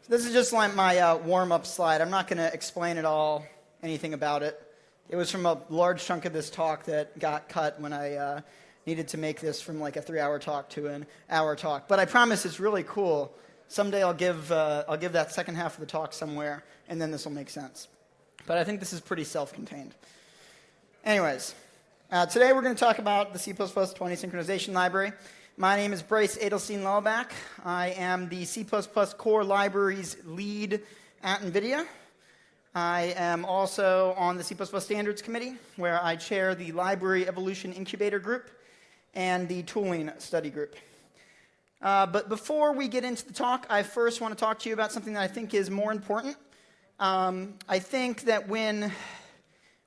This is just like my warm-up slide. I'm not going to explain it all, anything about it. It was from a large chunk of this talk that got cut when I needed to make this from like a 3-hour talk to an hour talk. But I promise it's really cool. Someday I'll give that second half of the talk somewhere, and then this will make sense. But I think this is pretty self-contained. Anyways, today we're going to talk about the C++ 20 synchronization library. My name is Bryce Adelstein Lelbach. I am the C++ core libraries lead at NVIDIA. I am also on the C++ standards committee, where I chair the library evolution incubator group and the tooling study group. But before we get into the talk, I first want to talk to you about something that I think is more important. I think that when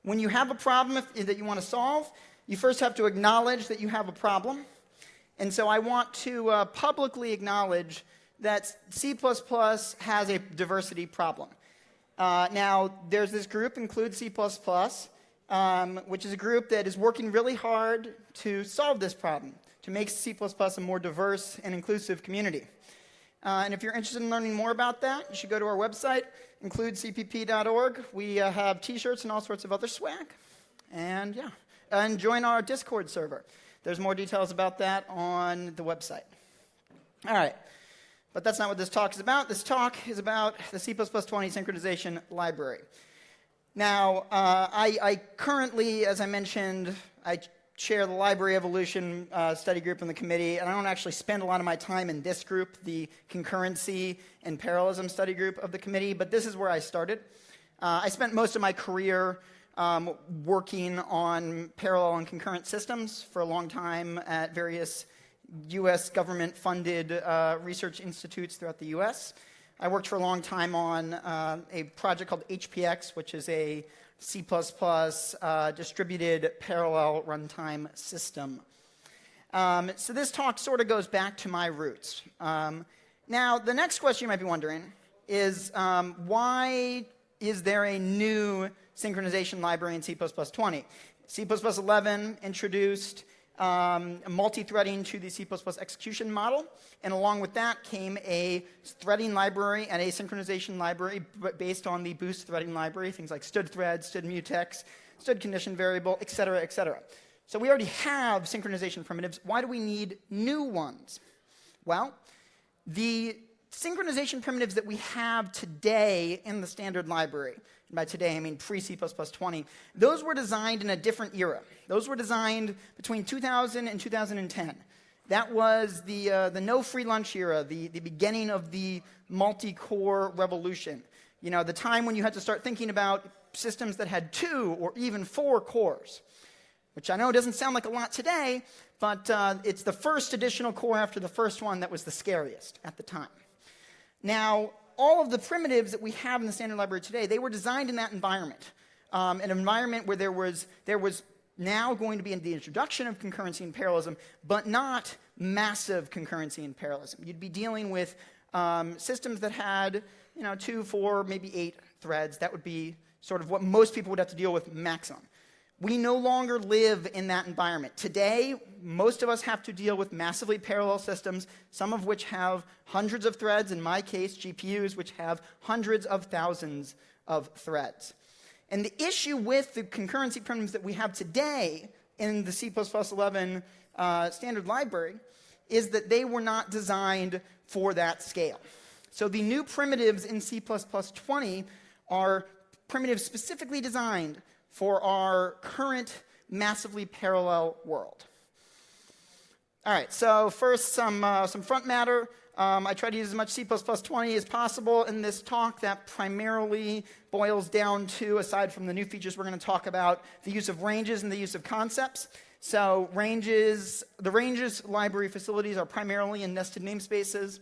you have a problem that you want to solve, you first have to acknowledge that you have a problem. And so I want to publicly acknowledge that C++ has a diversity problem. Now, there's this group, Include C++, which is a group that is working really hard to solve this problem, to make C++ a more diverse and inclusive community. And if you're interested in learning more about that, you should go to our website, includecpp.org. We have T-shirts and all sorts of other swag. And join our Discord server. There's more details about that on the website. All right, but that's not what this talk is about. This talk is about the C++ 20 synchronization library. Now, I currently, as I mentioned, I chair the library evolution study group in the committee, and I don't actually spend a lot of my time in this group, the concurrency and parallelism study group of the committee, but this is where I started. I spent most of my career working on parallel and concurrent systems for a long time at various U.S. government-funded research institutes throughout the U.S. I worked for a long time on a project called HPX, which is a C++ distributed parallel runtime system. So this talk sort of goes back to my roots. Now, the next question you might be wondering is why is there a new synchronization library in C++ 20? C++ 11 introduced multi-threading to the C++ execution model, and along with that came a threading library and a synchronization library based on the Boost threading library, things like std thread, std mutex, std condition variable, et cetera, et cetera. So we already have synchronization primitives. Why do we need new ones? Well, the synchronization primitives that we have today in the standard library, and by today I mean pre-C++ 20, those were designed in a different era. Those were designed between 2000 and 2010. That was the no free lunch era, the beginning of the multi-core revolution. You know, the time when you had to start thinking about systems that had 2 or even 4 cores, which I know doesn't sound like a lot today, but it's the first additional core after the first one that was the scariest at the time. Now, all of the primitives that we have in the standard library today, they were designed in that environment, an environment where there was now going to be the introduction of concurrency and parallelism, but not massive concurrency and parallelism. You'd be dealing with systems that had 2, 4, maybe 8 threads. That would be sort of what most people would have to deal with maximum. We no longer live in that environment. Today, most of us have to deal with massively parallel systems, some of which have hundreds of threads, in my case, GPUs, which have hundreds of thousands of threads. And the issue with the concurrency primitives that we have today in the C++ 11 standard library is that they were not designed for that scale. So the new primitives in C++ 20 are primitives specifically designed for our current massively parallel world. All right, so first some front matter. I try to use as much C++ 20 as possible in this talk. That primarily boils down to, aside from the new features we're going to talk about, the use of ranges and the use of concepts. So the ranges library facilities are primarily in nested namespaces.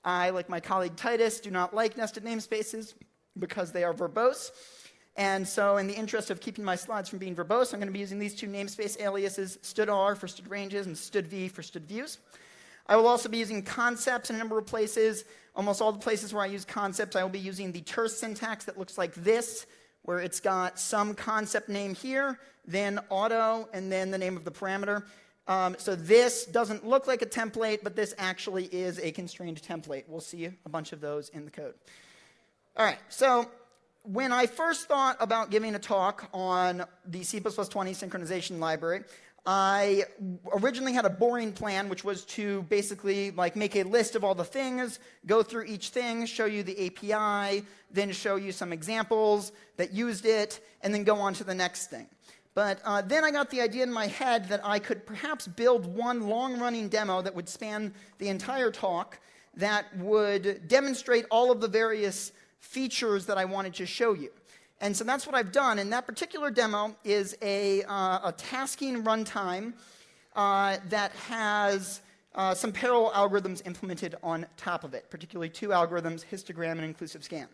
I, like my colleague Titus, do not like nested namespaces because they are verbose. And so in the interest of keeping my slides from being verbose, I'm going to be using these 2 namespace aliases, std_r for std ranges and std_v for std views. I will also be using concepts in a number of places. Almost all the places where I use concepts, I will be using the terse syntax that looks like this, where it's got some concept name here, then auto, and then the name of the parameter. So this doesn't look like a template, but this actually is a constrained template. We'll see a bunch of those in the code. All right, so when I first thought about giving a talk on the C++ 20 synchronization library, I originally had a boring plan, which was to basically make a list of all the things, go through each thing, show you the API, then show you some examples that used it, and then go on to the next thing. But then I got the idea in my head that I could perhaps build one long-running demo that would span the entire talk that would demonstrate all of the various features that I wanted to show you. And so that's what I've done. And that particular demo is a tasking runtime that has some parallel algorithms implemented on top of it, particularly two algorithms, histogram and inclusive scan.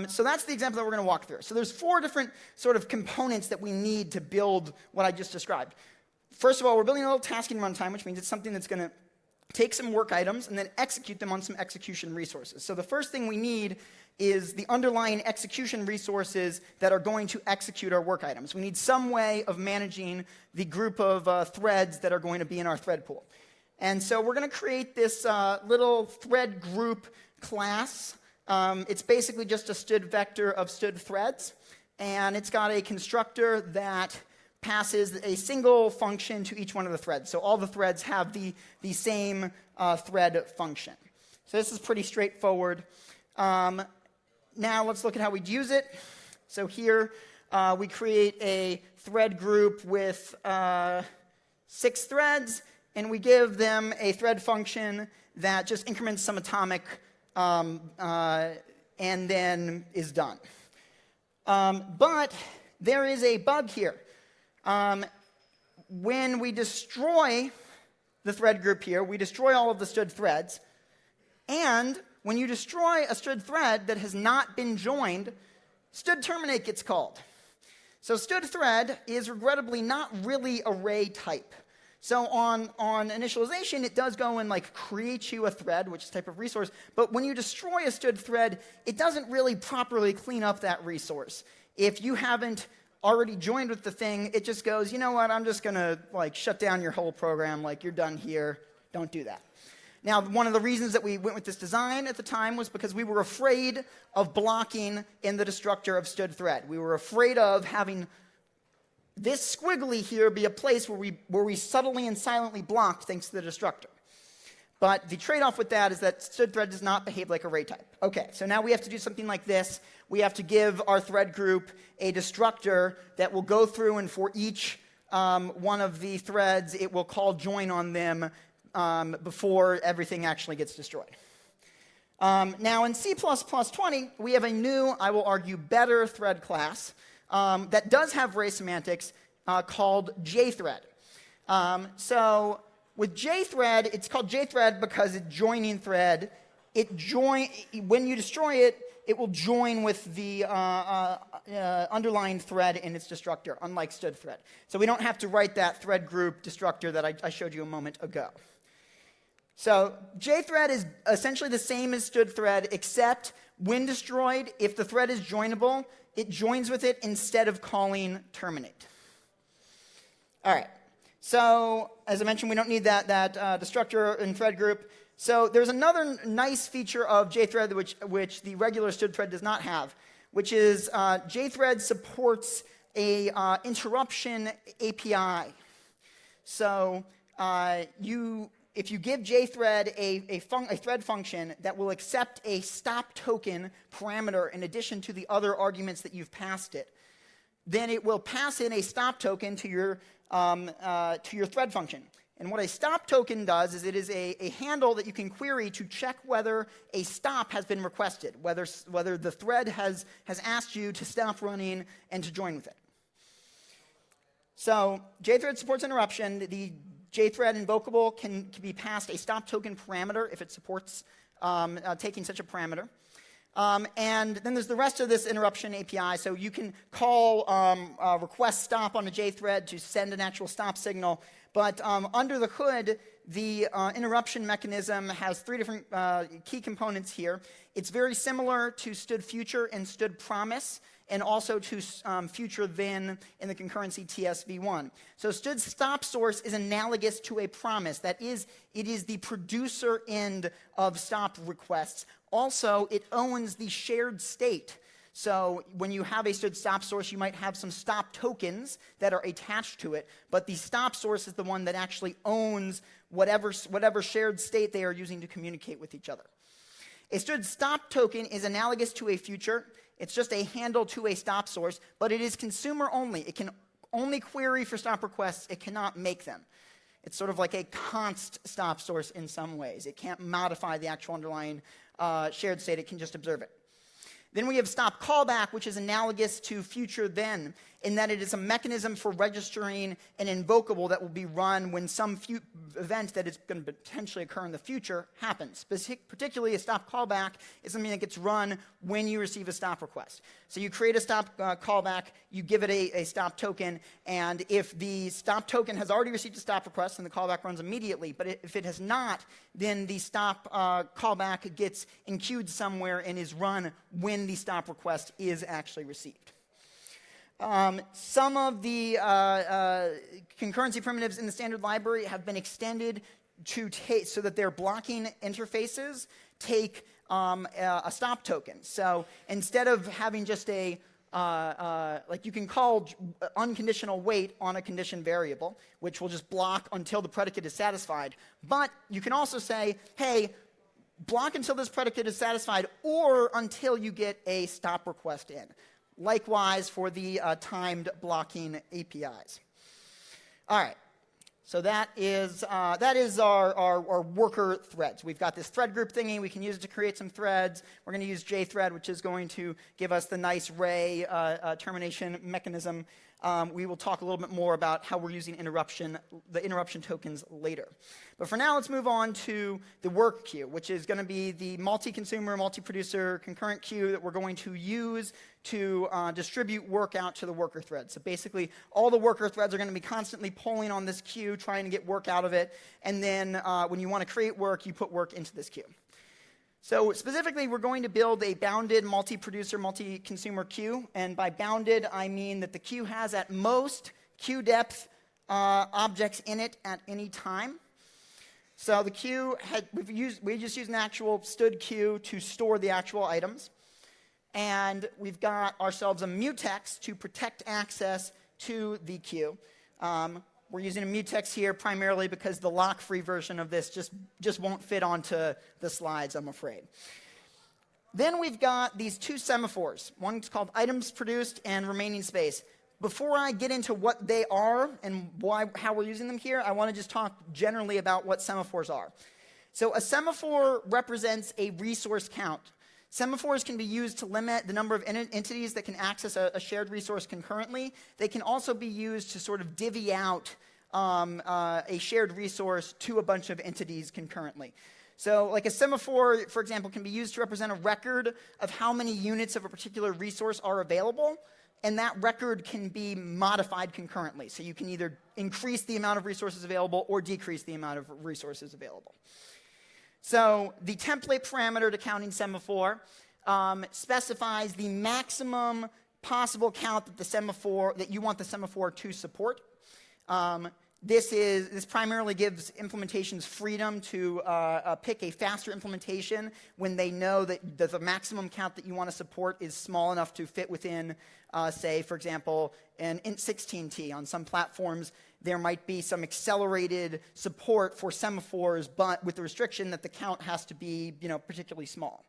So that's the example that we're going to walk through. So there's four different sort of components that we need to build what I just described. First of all, we're building a little tasking runtime, which means it's something that's going to take some work items and then execute them on some execution resources. So the first thing we need is the underlying execution resources that are going to execute our work items. We need some way of managing the group of threads that are going to be in our thread pool. And so we're going to create this little thread group class. It's basically just a std vector of std threads, and it's got a constructor that passes a single function to each one of the threads. So all the threads have the same thread function. So this is pretty straightforward. Now let's look at how we'd use it. So here we create a thread group with 6 threads, and we give them a thread function that just increments some atomic and then is done. But there is a bug here. When we destroy the thread group here, we destroy all of the std threads, and when you destroy a std thread that has not been joined, std terminate gets called. So std thread is regrettably not really array type. So on initialization, it does go and create you a thread, which is a type of resource, but when you destroy a std thread, it doesn't really properly clean up that resource. If you haven't already joined with the thing, it just goes, you know what, I'm just going to shut down your whole program, you're done here, don't do that. Now, one of the reasons that we went with this design at the time was because we were afraid of blocking in the destructor of std thread. We were afraid of having this squiggly here be a place where we subtly and silently blocked thanks to the destructor. But the trade-off with that is that std thread does not behave like array type. Okay, so now we have to do something like this. We have to give our thread group a destructor that will go through, and for each one of the threads, it will call join on them before everything actually gets destroyed. Now in C++ 20, we have a new, I will argue, better thread class that does have array semantics called jthread. So with jthread, it's called jthread because it's joining thread. When you destroy it, it will join with the underlying thread in its destructor, unlike std thread. So we don't have to write that thread group destructor that I showed you a moment ago. So jthread is essentially the same as std thread, except when destroyed, if the thread is joinable, it joins with it instead of calling terminate. All right. So as I mentioned, we don't need that destructor and thread group. So there's another nice feature of jthread which the regular std thread does not have, which is jthread supports a interruption API. So if you give jthread a thread function that will accept a stop token parameter in addition to the other arguments that you've passed it, then it will pass in a stop token to your thread function. And what a stop token does is it is a handle that you can query to check whether a stop has been requested, whether the thread has asked you to stop running and to join with it. So jthread supports interruption. The jthread invocable can be passed a stop token parameter if it supports taking such a parameter. And then there's the rest of this interruption API. So you can call request stop on a jthread to send an actual stop signal. But under the hood, the interruption mechanism has three different key components here. It's very similar to stood future and stood promise, and also to future then in the concurrency TSV1. So stood stop source is analogous to a promise. That is, it is the producer end of stop requests. Also, it owns the shared state. So when you have a stood stop source, you might have some stop tokens that are attached to it, but the stop source is the one that actually owns whatever shared state they are using to communicate with each other. A stood stop token is analogous to a future. It's just a handle to a stop source, but it is consumer only. It can only query for stop requests. It cannot make them. It's sort of like a const stop source in some ways. It can't modify the actual underlying shared state. It can just observe it. Then we have stop callback, which is analogous to future then, in that it is a mechanism for registering an invocable that will be run when some event that is going to potentially occur in the future happens. Particularly, a stop callback is something that gets run when you receive a stop request. So you create a stop callback, you give it a stop token, and if the stop token has already received a stop request, then the callback runs immediately. But if it has not, then the stop callback gets enqueued somewhere and is run when the stop request is actually received. Some of the concurrency primitives in the standard library have been extended to so that their blocking interfaces take a stop token. So instead of having just a like you can call unconditional wait on a condition variable, which will just block until the predicate is satisfied. But you can also say, hey, block until this predicate is satisfied or until you get a stop request in. Likewise for the timed blocking APIs. All right, so that is our worker threads. We've got this thread group thingy. We can use it to create some threads. We're going to use jthread, which is going to give us the nice ray termination mechanism. We will talk a little bit more about how we're using the interruption tokens later. But for now, let's move on to the work queue, which is going to be the multi-consumer, multi-producer concurrent queue that we're going to use to distribute work out to the worker threads. So basically, all the worker threads are going to be constantly pulling on this queue, trying to get work out of it. And then when you want to create work, you put work into this queue. So specifically, we're going to build a bounded multi-producer, multi-consumer queue. And by bounded, I mean that the queue has at most queue depth objects in it at any time. So the queue, we just use an actual stood queue to store the actual items. And we've got ourselves a mutex to protect access to the queue. We're using a mutex here primarily because the lock-free version of this just won't fit onto the slides, I'm afraid. Then we've got these two semaphores. One's called items produced and remaining space. Before I get into what they are and how we're using them here, I want to just talk generally about what semaphores are. So a semaphore represents a resource count. Semaphores can be used to limit the number of entities that can access a shared resource concurrently. They can also be used to sort of divvy out a shared resource to a bunch of entities concurrently. So like a semaphore, for example, can be used to represent a record of how many units of a particular resource are available, and that record can be modified concurrently. So you can either increase the amount of resources available or decrease the amount of resources available. So the template parameter to counting semaphore specifies the maximum possible count that you want the semaphore to support. This primarily gives implementations freedom to pick a faster implementation when they know that the maximum count that you want to support is small enough to fit within, say, for example, an int16t. On some platforms, there might be some accelerated support for semaphores, but with the restriction that the count has to be, particularly small.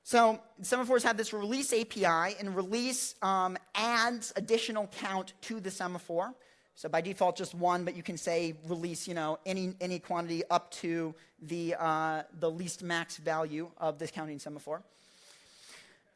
So semaphores have this release API, and release adds additional count to the semaphore. So by default, just one, but you can say release, any quantity up to the least max value of this counting semaphore.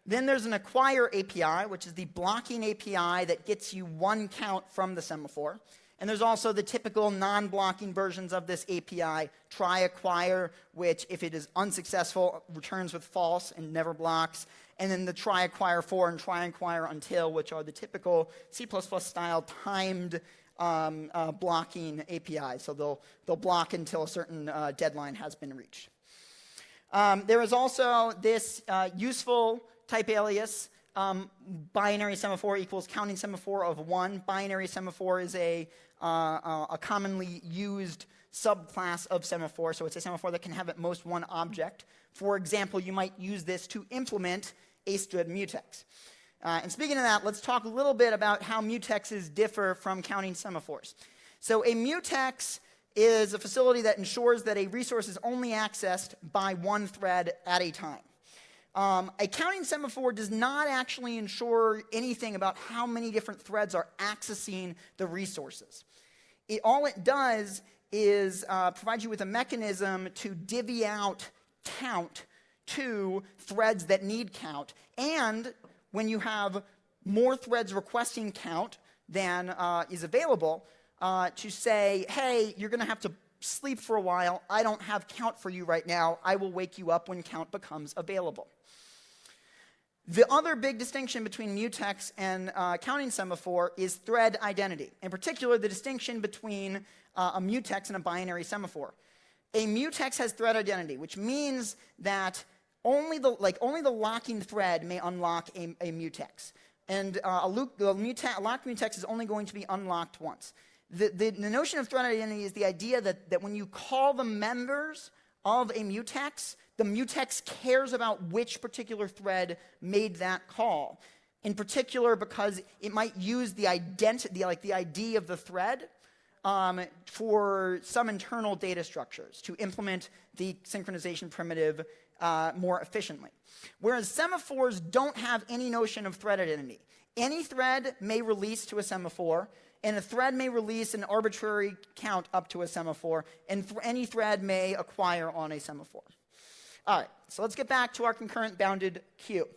Then there's an acquire API, which is the blocking API that gets you one count from the semaphore. And there's also the typical non-blocking versions of this API, try acquire, which if it is unsuccessful, returns with false and never blocks. And then the try acquire for and try acquire until, which are the typical C++ style timed blocking API. So they'll block until a certain deadline has been reached. There is also this useful type alias. Binary semaphore equals counting semaphore of 1. Binary semaphore is a commonly used subclass of semaphore, so it's a semaphore that can have at most one object. For example, you might use this to implement a std mutex. And speaking of that, let's talk a little bit about how mutexes differ from counting semaphores. So a mutex is a facility that ensures that a resource is only accessed by one thread at a time. A counting semaphore does not actually ensure anything about how many different threads are accessing the resources. All it does is provide you with a mechanism to divvy out count to threads that need count. And when you have more threads requesting count than is available, to say, hey, you're going to have to sleep for a while. I don't have count for you right now. I will wake you up when count becomes available. The other big distinction between mutex and counting semaphore is thread identity. In particular, the distinction between a mutex and a binary semaphore. A mutex has thread identity, which means that only the locking thread may unlock a mutex. And a locked mutex is only going to be unlocked once. The notion of thread identity is the idea that when you call the members of a mutex, the mutex cares about which particular thread made that call. In particular, because it might use the identity, like the ID of the thread, for some internal data structures to implement the synchronization primitive more efficiently. Whereas semaphores don't have any notion of thread identity. Any thread may release to a semaphore, and a thread may release an arbitrary count up to a semaphore, and any thread may acquire on a semaphore. All right, so let's get back to our concurrent bounded queue.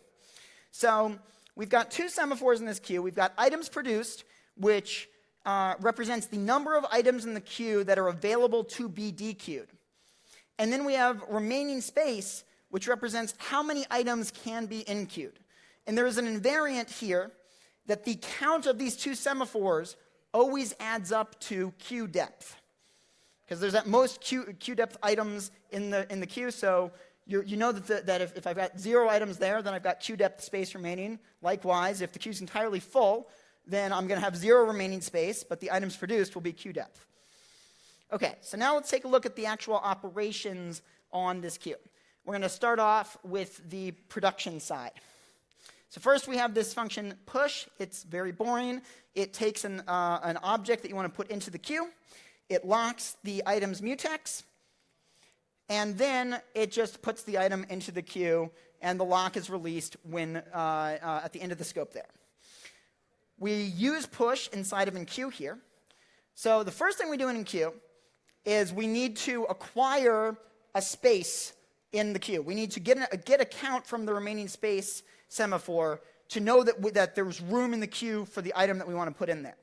So we've got two semaphores in this queue. We've got items produced, which represents the number of items in the queue that are available to be dequeued. And then we have remaining space, which represents how many items can be inqueued. And there is an invariant here that the count of these two semaphores always adds up to queue depth. Because there's at most queue depth items in the queue, so you know that if I've got 0 items there, then I've got queue depth space remaining. Likewise, if the queue's entirely full, then I'm going to have 0 remaining space, but the items produced will be queue depth. Okay, so now let's take a look at the actual operations on this queue. We're going to start off with the production side. So first we have this function push. It's very boring. It takes an object that you want to put into the queue. It locks the item's mutex. And then it just puts the item into the queue, and the lock is released when at the end of the scope there. We use push inside of enqueue here. So the first thing we do in enqueue is we need to acquire a space in the queue. We need to get a count from the remaining space semaphore to know that there's room in the queue for the item that we want to put in there.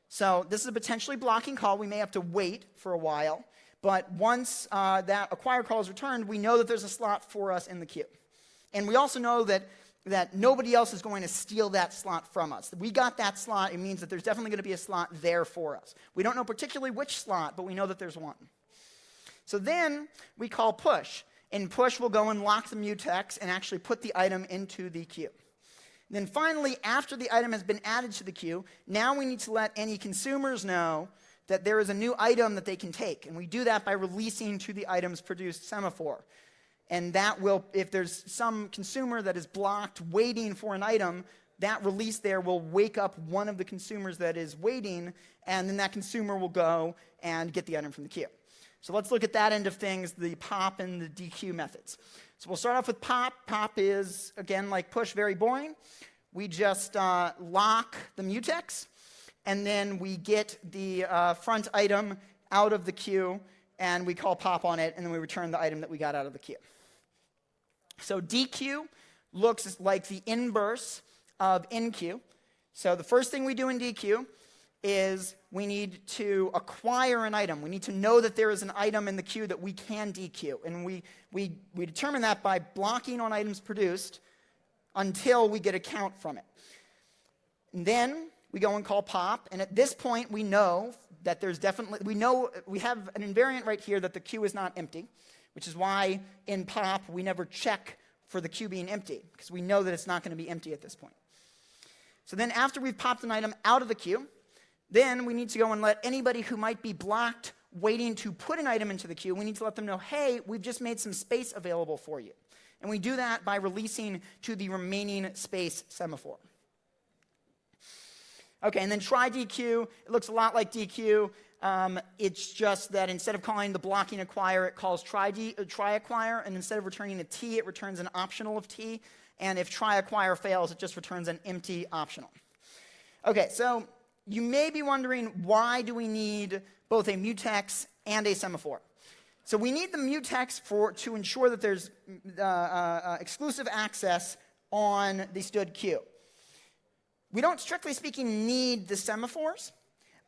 So this is a potentially blocking call. We may have to wait for a while. But once that acquire call is returned, we know that there's a slot for us in the queue. And we also know that nobody else is going to steal that slot from us. We got that slot. It means that there's definitely going to be a slot there for us. We don't know particularly which slot, but we know that there's one. So then we call push. And push will go and lock the mutex and actually put the item into the queue. Then finally, after the item has been added to the queue, now we need to let any consumers know that there is a new item that they can take. And we do that by releasing to the items produced semaphore. And that will, if there's some consumer that is blocked waiting for an item, that release there will wake up one of the consumers that is waiting, and then that consumer will go and get the item from the queue. So let's look at that end of things, the pop and the dequeue methods. So we'll start off with pop. Pop is, again, like push, very boring. We just lock the mutex, and then we get the front item out of the queue, and we call pop on it, and then we return the item that we got out of the queue. So dequeue looks like the inverse of enqueue. So the first thing we do in dequeue is we need to acquire an item. We need to know that there is an item in the queue that we can dequeue. And we determine that by blocking on items produced until we get a count from it. And then we go and call pop, and at this point we know that we have an invariant right here that the queue is not empty, which is why in pop we never check for the queue being empty, because we know that it's not going to be empty at this point. So then after we've popped an item out of the queue, then we need to go and let anybody who might be blocked waiting to put an item into the queue, we need to let them know, hey, we've just made some space available for you. And we do that by releasing to the remaining space semaphore. Okay, and then try DQ. It looks a lot like DQ. It's just that instead of calling the blocking acquire, it calls try acquire, and instead of returning a T, it returns an optional of T. And if try acquire fails, it just returns an empty optional. Okay, so you may be wondering, why do we need both a mutex and a semaphore? So we need the mutex to ensure that there's exclusive access on the stood queue. We don't, strictly speaking, need the semaphores,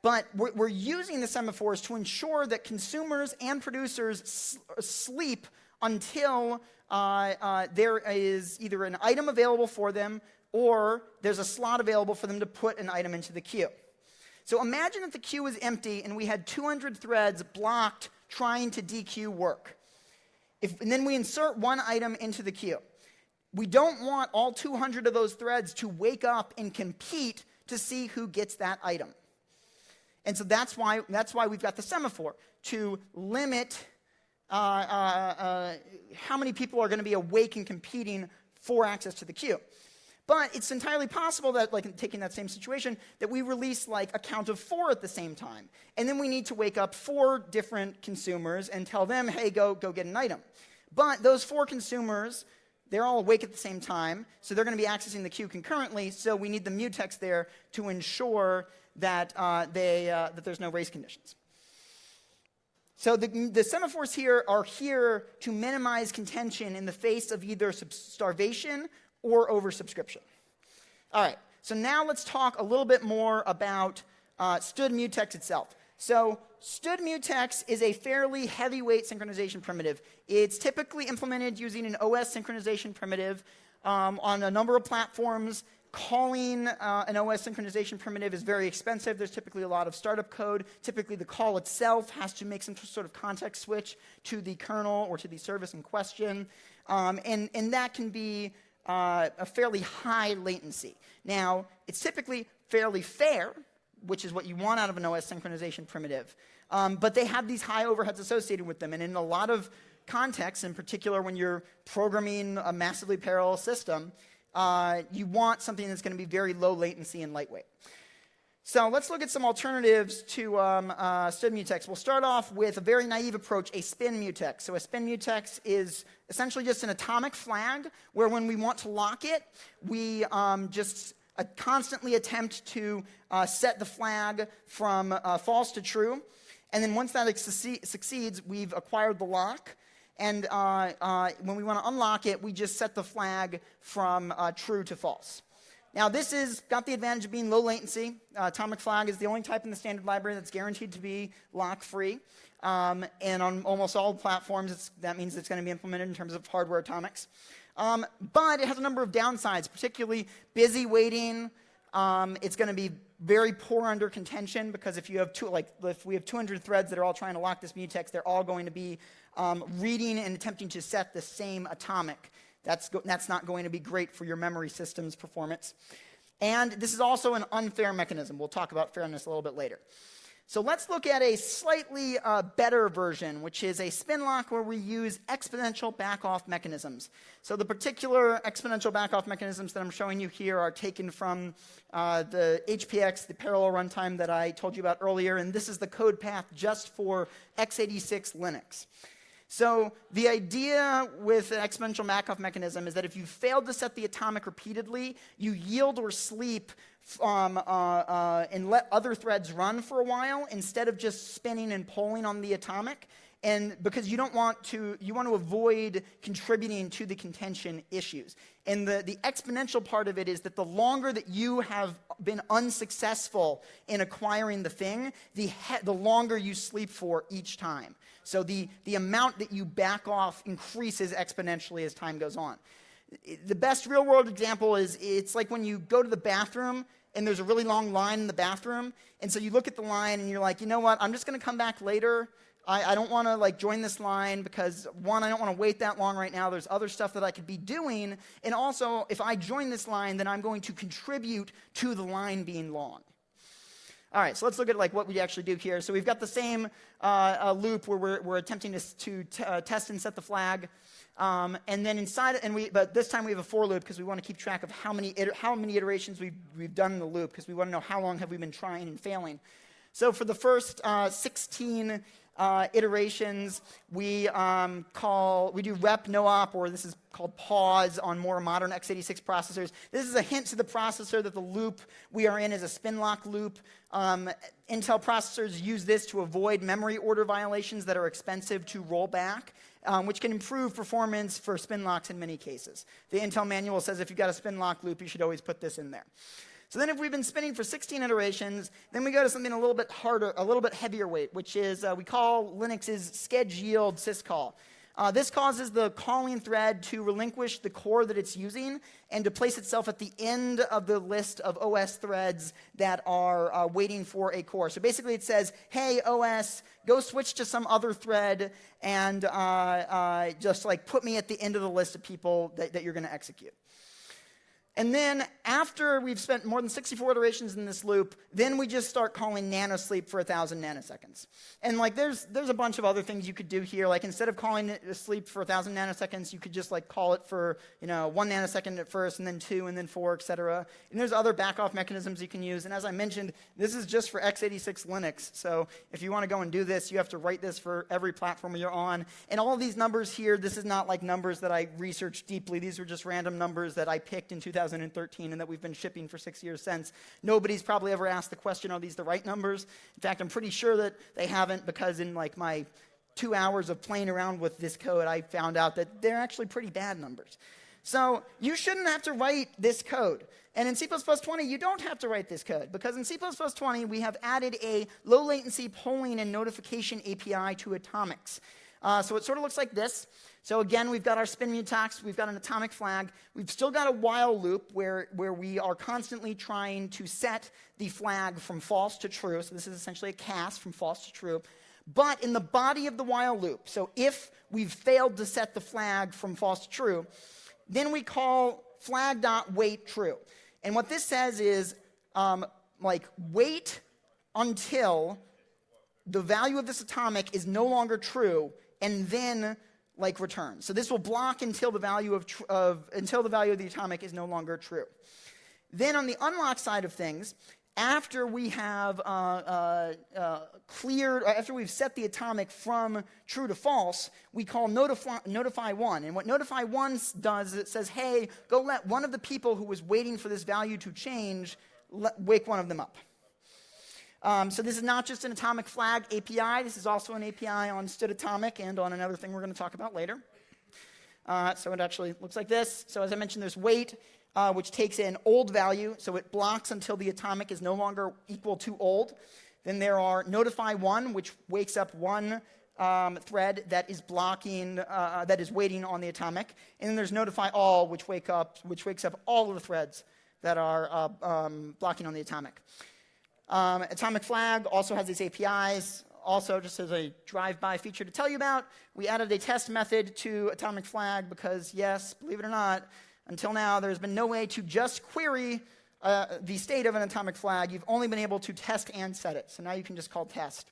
but we're using the semaphores to ensure that consumers and producers sleep until there is either an item available for them or there's a slot available for them to put an item into the queue. So imagine that the queue is empty and we had 200 threads blocked trying to DQ work. And then we insert one item into the queue. We don't want all 200 of those threads to wake up and compete to see who gets that item. And so that's why we've got the semaphore, to limit how many people are going to be awake and competing for access to the queue. But it's entirely possible that, like taking that same situation, that we release like a count of 4 at the same time. And then we need to wake up 4 different consumers and tell them, hey, go get an item. But those 4 consumers, they're all awake at the same time, so they're going to be accessing the queue concurrently, so we need the mutex there to ensure that, that there's no race conditions. So the semaphores here are here to minimize contention in the face of either starvation or oversubscription. All right, so now let's talk a little bit more about stood mutex itself. So stood mutex is a fairly heavyweight synchronization primitive. It's typically implemented using an OS synchronization primitive on a number of platforms. Calling an OS synchronization primitive is very expensive. There's typically a lot of startup code. Typically the call itself has to make some sort of context switch to the kernel or to the service in question. And that can be a fairly high latency. Now, it's typically fairly fair, which is what you want out of an OS synchronization primitive. But they have these high overheads associated with them. And in a lot of contexts, in particular when you're programming a massively parallel system, you want something that's going to be very low latency and lightweight. So let's look at some alternatives to stood mutex. We'll start off with a very naive approach, a spin mutex. So a spin mutex is essentially just an atomic flag where when we want to lock it, we just constantly attempt to set the flag from false to true. And then once that succeeds, we've acquired the lock. And when we want to unlock it, we just set the flag from true to false. Now, this has got the advantage of being low latency. Atomic flag is the only type in the standard library that's guaranteed to be lock-free. And on almost all platforms, that means it's going to be implemented in terms of hardware atomics. But it has a number of downsides, particularly busy waiting. It's going to be very poor under contention because if we have 200 threads that are all trying to lock this mutex, they're all going to be reading and attempting to set the same atomic. That's not going to be great for your memory system's performance. And this is also an unfair mechanism. We'll talk about fairness a little bit later. So let's look at a slightly better version, which is a spin lock where we use exponential back-off mechanisms. So the particular exponential back-off mechanisms that I'm showing you here are taken from the HPX, the parallel runtime that I told you about earlier, and this is the code path just for x86 Linux. So the idea with an exponential back-off mechanism is that if you failed to set the atomic repeatedly, you yield or sleep and let other threads run for a while instead of just spinning and polling on the atomic. And because you want to avoid contributing to the contention issues. And the exponential part of it is that the longer that you have been unsuccessful in acquiring the thing, the longer you sleep for each time. So the amount that you back off increases exponentially as time goes on. The best real-world example is it's like when you go to the bathroom and there's a really long line in the bathroom, and so you look at the line and you're like, you know what, I'm just going to come back later. I don't want to like join this line because, one, I don't want to wait that long right now. There's other stuff that I could be doing, and also, if I join this line, then I'm going to contribute to the line being long. All right, so let's look at like what we actually do here. So we've got the same loop where we're attempting to test and set the flag, and then inside, but this time we have a for loop because we want to keep track of how many iterations we've done in the loop, because we want to know how long have we been trying and failing. So for the first 16 iterations, we do rep no-op, or this is called pause on more modern x86 processors. This is a hint to the processor that the loop we are in is a spin lock loop. Intel processors use this to avoid memory order violations that are expensive to roll back, which can improve performance for spin locks in many cases. The Intel manual says if you've got a spin lock loop, you should always put this in there. So then if we've been spinning for 16 iterations, then we go to something a little bit harder, a little bit heavier weight, which is we call Linux's schedule yield syscall. This causes the calling thread to relinquish the core that it's using and to place itself at the end of the list of OS threads that are waiting for a core. So basically it says, hey, OS, go switch to some other thread and just like put me at the end of the list of people that you're going to execute. And then after we've spent more than 64 iterations in this loop, then we just start calling nanosleep for 1,000 nanoseconds. And like there's a bunch of other things you could do here. Like instead of calling it sleep for 1,000 nanoseconds, you could just like call it for 1 nanosecond at first, and then 2, and then 4, etc. And there's other backoff mechanisms you can use. And as I mentioned, this is just for x86 Linux. So if you want to go and do this, you have to write this for every platform you're on. And all of these numbers here, this is not like numbers that I researched deeply. These were just random numbers that I picked in 2013 and that we've been shipping for 6 years since. Nobody's probably ever asked the question, are these the right numbers? In fact, I'm pretty sure that they haven't, because in like my 2 hours of playing around with this code, I found out that they're actually pretty bad numbers. So you shouldn't have to write this code. And in C++20, you don't have to write this code, because in C++20, we have added a low latency polling and notification API to atomics. So it sort of looks like this. So again, we've got our spin mutox, we've got an atomic flag, we've still got a while loop where we are constantly trying to set the flag from false to true. So this is essentially a cast from false to true. But in the body of the while loop, so if we've failed to set the flag from false to true, then we call flag.waitTrue. And what this says is wait until the value of this atomic is no longer true, and then return. So this will block until the value of the atomic is no longer true. Then on the unlock side of things, after we have after we've set the atomic from true to false, we call notify1. And what notify1 does is it says, hey, go let one of the people who was waiting for this value to change, wake one of them up. So this is not just an atomic flag API. This is also an API on stdatomic and on another thing we're going to talk about later. So it actually looks like this. So as I mentioned, there's wait, which takes an old value. So it blocks until the atomic is no longer equal to old. Then there are notify1, which wakes up one thread that is blocking, that is waiting on the atomic. And then there's notify all, which wakes up all of the threads that are blocking on the atomic. Atomic flag also has these APIs. Also, just as a drive-by feature to tell you about, we added a test method to atomic flag because, yes, believe it or not, until now there's been no way to just query the state of an atomic flag. You've only been able to test and set it. So now you can just call test.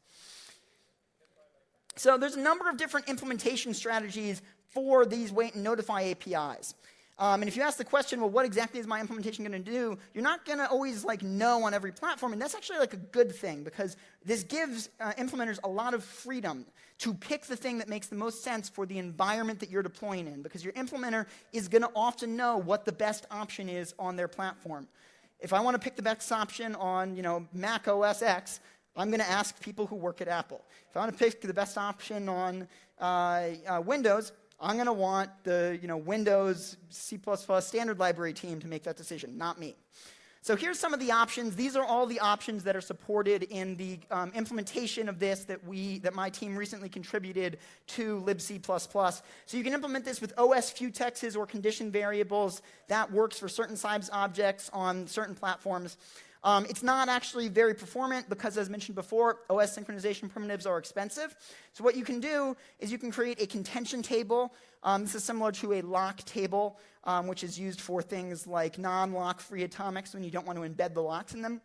So there's a number of different implementation strategies for these wait and notify APIs. And if you ask the question, well, what exactly is my implementation going to do? You're not going to always know on every platform, and that's actually a good thing, because this gives implementers a lot of freedom to pick the thing that makes the most sense for the environment that you're deploying in, because your implementer is going to often know what the best option is on their platform. If I want to pick the best option on Mac OS X, I'm going to ask people who work at Apple. If I want to pick the best option on Windows, I'm going to want the Windows C++ standard library team to make that decision, not me. So here's some of the options. These are all the options that are supported in the implementation of this that my team recently contributed to libc++. So you can implement this with OS futexes or condition variables. That works for certain size objects on certain platforms. It's not actually very performant because, as mentioned before, OS synchronization primitives are expensive. So what you can do is you can create a contention table. This is similar to a lock table, which is used for things like non-lock free atomics when you don't want to embed the locks in them.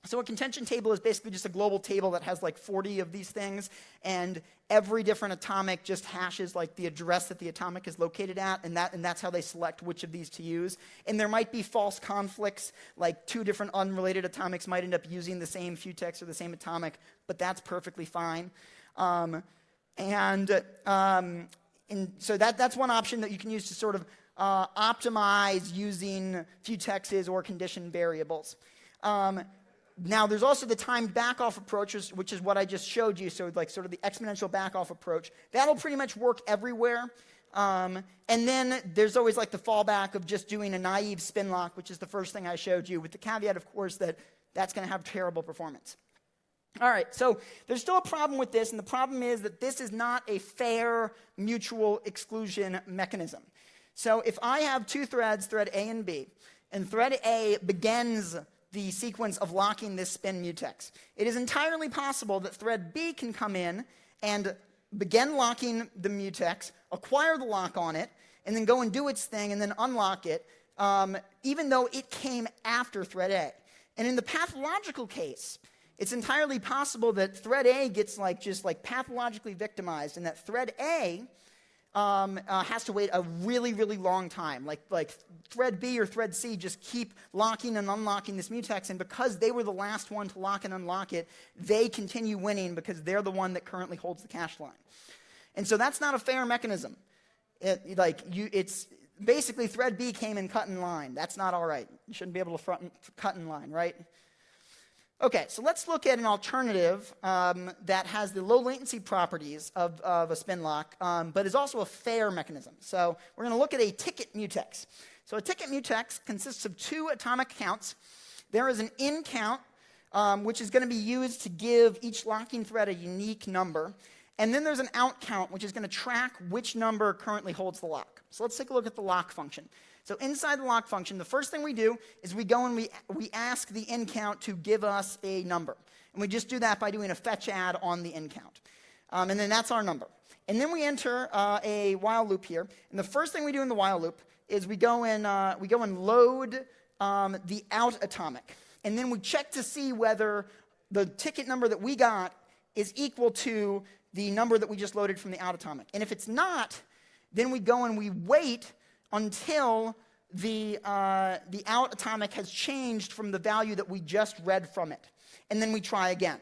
So a contention table is basically just a global table that has like 40 of these things, and every different atomic just hashes like the address that the atomic is located at, and that's how they select which of these to use. And there might be false conflicts, like two different unrelated atomics might end up using the same futex or the same atomic, but that's perfectly fine. So that's one option that you can use to sort of optimize using futexes or condition variables. Now, there's also the timed backoff approach, which is what I just showed you, so like sort of the exponential backoff approach. That'll pretty much work everywhere. And then there's always like the fallback of just doing a naive spin lock, which is the first thing I showed you, with the caveat, of course, that that's going to have terrible performance. All right, so there's still a problem with this, and the problem is that this is not a fair mutual exclusion mechanism. So if I have two threads, thread A and B, and thread A begins the sequence of locking this spin mutex, it is entirely possible that thread B can come in and begin locking the mutex, acquire the lock on it, and then go and do its thing and then unlock it, even though it came after thread A. And in the pathological case, it's entirely possible that thread A gets just pathologically victimized, and that thread A has to wait a really, really long time. Like thread B or thread C just keep locking and unlocking this mutex, and because they were the last one to lock and unlock it, they continue winning because they're the one that currently holds the cache line. And so that's not a fair mechanism. It's basically thread B came and cut in line. That's not all right. You shouldn't be able to cut in line, right? Okay, so let's look at an alternative that has the low latency properties of a spin lock, but is also a fair mechanism. So we're going to look at a ticket mutex. So a ticket mutex consists of two atomic counts. There is an in count, which is going to be used to give each locking thread a unique number. And then there's an out count, which is going to track which number currently holds the lock. So let's take a look at the lock function. So inside the lock function, the first thing we do is we go and we ask the in count to give us a number. And we just do that by doing a fetch add on the in count. And then that's our number. And then we enter a while loop here. And the first thing we do in the while loop is we go and load the out atomic. And then we check to see whether the ticket number that we got is equal to the number that we just loaded from the out atomic. And if it's not, then we go and we wait until the out atomic has changed from the value that we just read from it. And then we try again.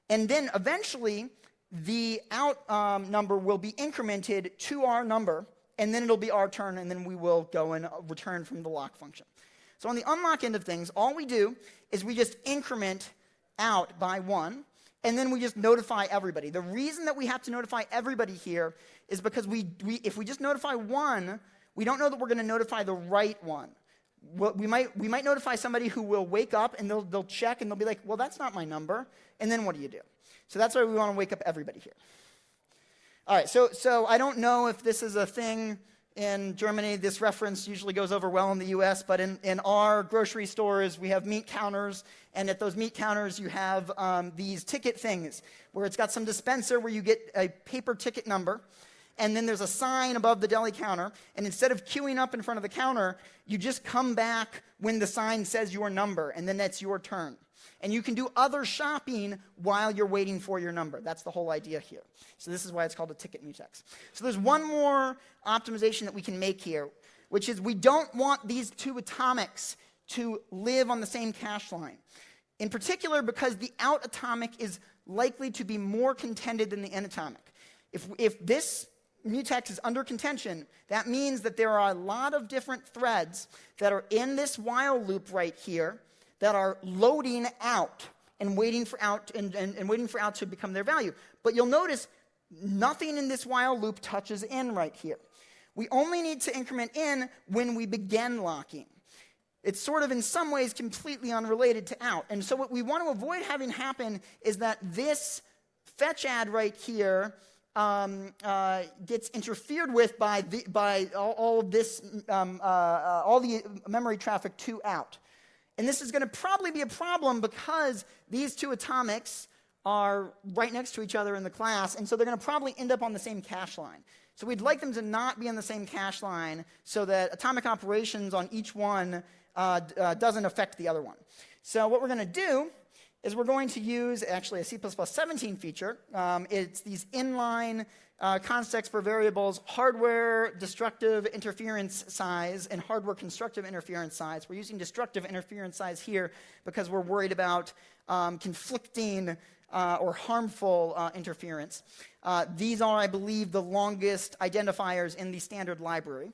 And then eventually, the out number will be incremented to our number, and then it'll be our turn, and then we will go and return from the lock function. So on the unlock end of things, all we do is we just increment out by 1, and then we just notify everybody. The reason that we have to notify everybody here is because if we just notify 1, we don't know that we're going to notify the right one. We might notify somebody who will wake up and they'll check and they'll be like, well, that's not my number. And then what do you do? So that's why we want to wake up everybody here. All right, so I don't know if this is a thing in Germany. This reference usually goes over well in the US, but in our grocery stores, we have meat counters. And at those meat counters, you have these ticket things where it's got some dispenser where you get a paper ticket number. And then there's a sign above the deli counter, and instead of queuing up in front of the counter, you just come back when the sign says your number, and then that's your turn. And you can do other shopping while you're waiting for your number. That's the whole idea here. So this is why it's called a ticket mutex. So there's one more optimization that we can make here, which is we don't want these two atomics to live on the same cache line. In particular, because the out atomic is likely to be more contended than the in atomic. If this mutex is under contention, that means that there are a lot of different threads that are in this while loop right here that are loading out and waiting for out and waiting for out to become their value. But you'll notice nothing in this while loop touches in right here. We only need to increment in when we begin locking. It's sort of in some ways completely unrelated to out. And so what we want to avoid having happen is that this fetch add right here gets interfered with by all of this, all the memory traffic to out. And this is going to probably be a problem because these two atomics are right next to each other in the class, and so they're going to probably end up on the same cache line. So we'd like them to not be on the same cache line so that atomic operations on each one doesn't affect the other one. So what we're going to do is we're going to use actually a C++17 feature. It's these inline context for variables, hardware destructive interference size and hardware constructive interference size. We're using destructive interference size here because we're worried about conflicting or harmful interference. These are, I believe, the longest identifiers in the standard library.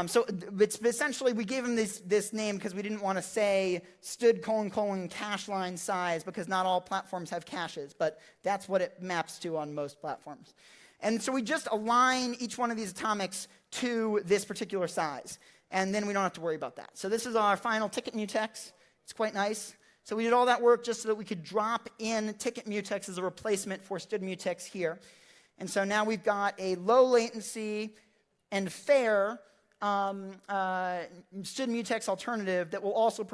So it's essentially, we gave them this name because we didn't want to say std : cache line size because not all platforms have caches, but that's what it maps to on most platforms. And so we just align each one of these atomics to this particular size, and then we don't have to worry about that. So this is our final ticket mutex. It's quite nice. So we did all that work just so that we could drop in ticket mutex as a replacement for std mutex here. And so now we've got a low latency and fair std mutex alternative that will also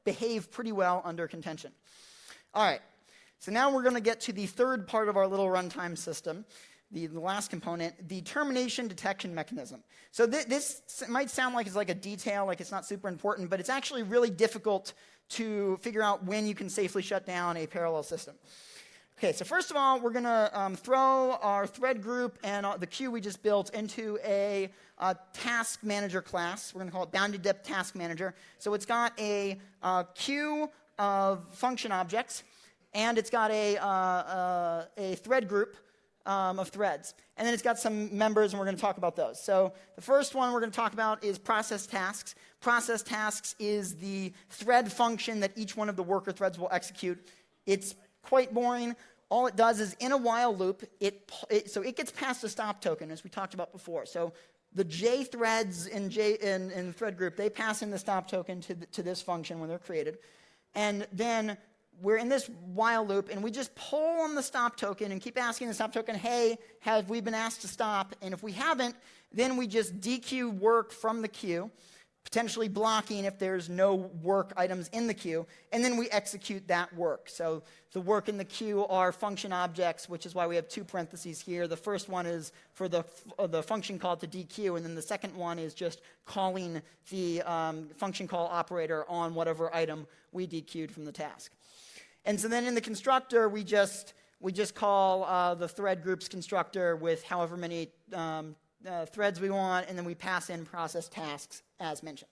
behave pretty well under contention. All right, so now we're going to get to the third part of our little runtime system, the last component, the termination detection mechanism. So this might sound like it's like a detail, like it's not super important, but it's actually really difficult to figure out when you can safely shut down a parallel system. Okay, so first of all, we're going to throw our thread group and the queue we just built into a task manager class. We're going to call it bounded depth task manager. So it's got a queue of function objects, and it's got a thread group of threads. And then it's got some members, and we're going to talk about those. So the first one we're going to talk about is process tasks. Process tasks is the thread function that each one of the worker threads will execute. It's quite boring. All it does is in a while loop, so it gets past a stop token, as we talked about before. So the J threads in the thread group, they pass in the stop token to this function when they're created. And then we're in this while loop, and we just pull on the stop token and keep asking the stop token, hey, have we been asked to stop? And if we haven't, then we just dequeue work from the queue, potentially blocking if there's no work items in the queue, and then we execute that work. So the work in the queue are function objects, which is why we have two parentheses here. The first one is for the function call to dequeue, and then the second one is just calling the function call operator on whatever item we dequeued from the task. And so then in the constructor, we just call the thread groups constructor with however many threads we want, and then we pass in process tasks as mentioned.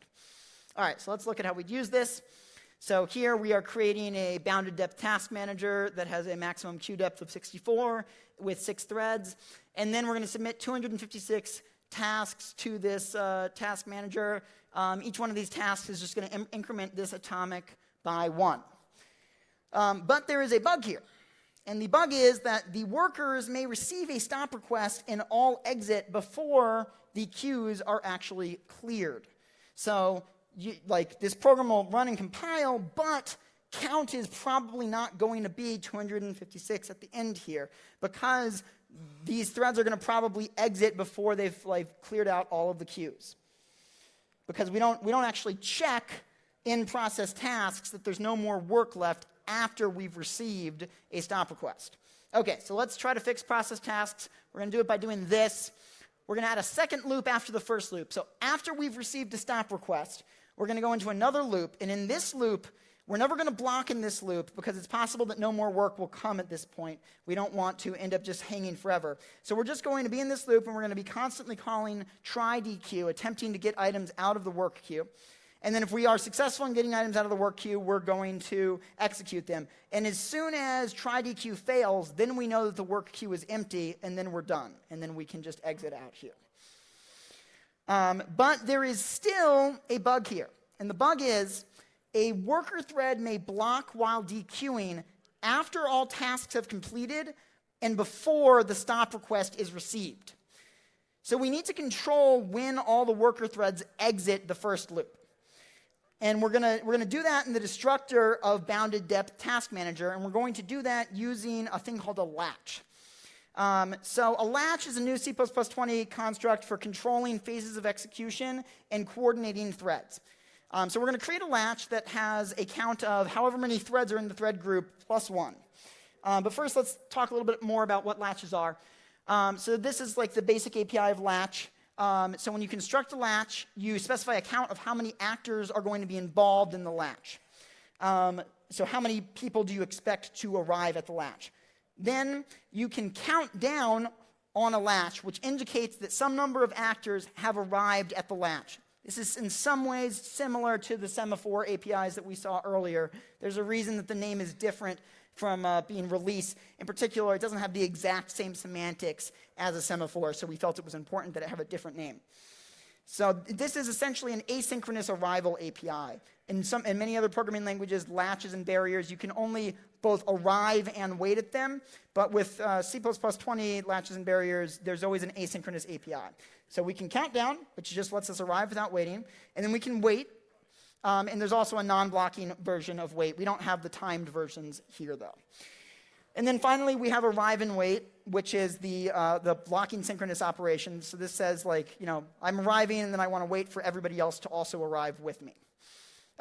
All right, so let's look at how we'd use this. So here we are creating a bounded depth task manager that has a maximum queue depth of 64 with 6 threads. And then we're going to submit 256 tasks to this task manager. Each one of these tasks is just going to increment this atomic by 1. But there is a bug here. And the bug is that the workers may receive a stop request and all exit before the queues are actually cleared. So this program will run and compile, but count is probably not going to be 256 at the end here because these threads are going to probably exit before they've cleared out all of the queues. Because we don't actually check in process tasks that there's no more work left after we've received a stop request. Okay, so let's try to fix process tasks. We're going to do it by doing this. We're going to add a second loop after the first loop. So after we've received a stop request, we're going to go into another loop. And in this loop, we're never going to block in this loop because it's possible that no more work will come at this point. We don't want to end up just hanging forever. So we're just going to be in this loop, and we're going to be constantly calling try dequeue, attempting to get items out of the work queue. And then if we are successful in getting items out of the work queue, we're going to execute them. And as soon as try dequeue fails, then we know that the work queue is empty, and then we're done. And then we can just exit out here. But there is still a bug here. And the bug is a worker thread may block while dequeuing after all tasks have completed and before the stop request is received. So we need to control when all the worker threads exit the first loop. And we're gonna do that in the destructor of bounded depth task manager, and we're going to do that using a thing called a latch. So a latch is a new C++20 construct for controlling phases of execution and coordinating threads. So we're going to create a latch that has a count of however many threads are in the thread group plus 1. But first, let's talk a little bit more about what latches are. So this is like the basic API of latch. So when you construct a latch, you specify a count of how many actors are going to be involved in the latch. So how many people do you expect to arrive at the latch? Then you can count down on a latch, which indicates that some number of actors have arrived at the latch. This is in some ways similar to the semaphore APIs that we saw earlier. There's a reason that the name is different from being release. In particular, it doesn't have the exact same semantics as a semaphore, so we felt it was important that it have a different name. So this is essentially an asynchronous arrival API. In many other programming languages, latches and barriers, you can only both arrive and wait at them. But with C++20 latches and barriers, there's always an asynchronous API. So we can count down, which just lets us arrive without waiting. And then we can wait. And there's also a non-blocking version of wait. We don't have the timed versions here, though. And then finally, we have arrive and wait, which is the blocking synchronous operation. So this says, like, I'm arriving, and then I want to wait for everybody else to also arrive with me.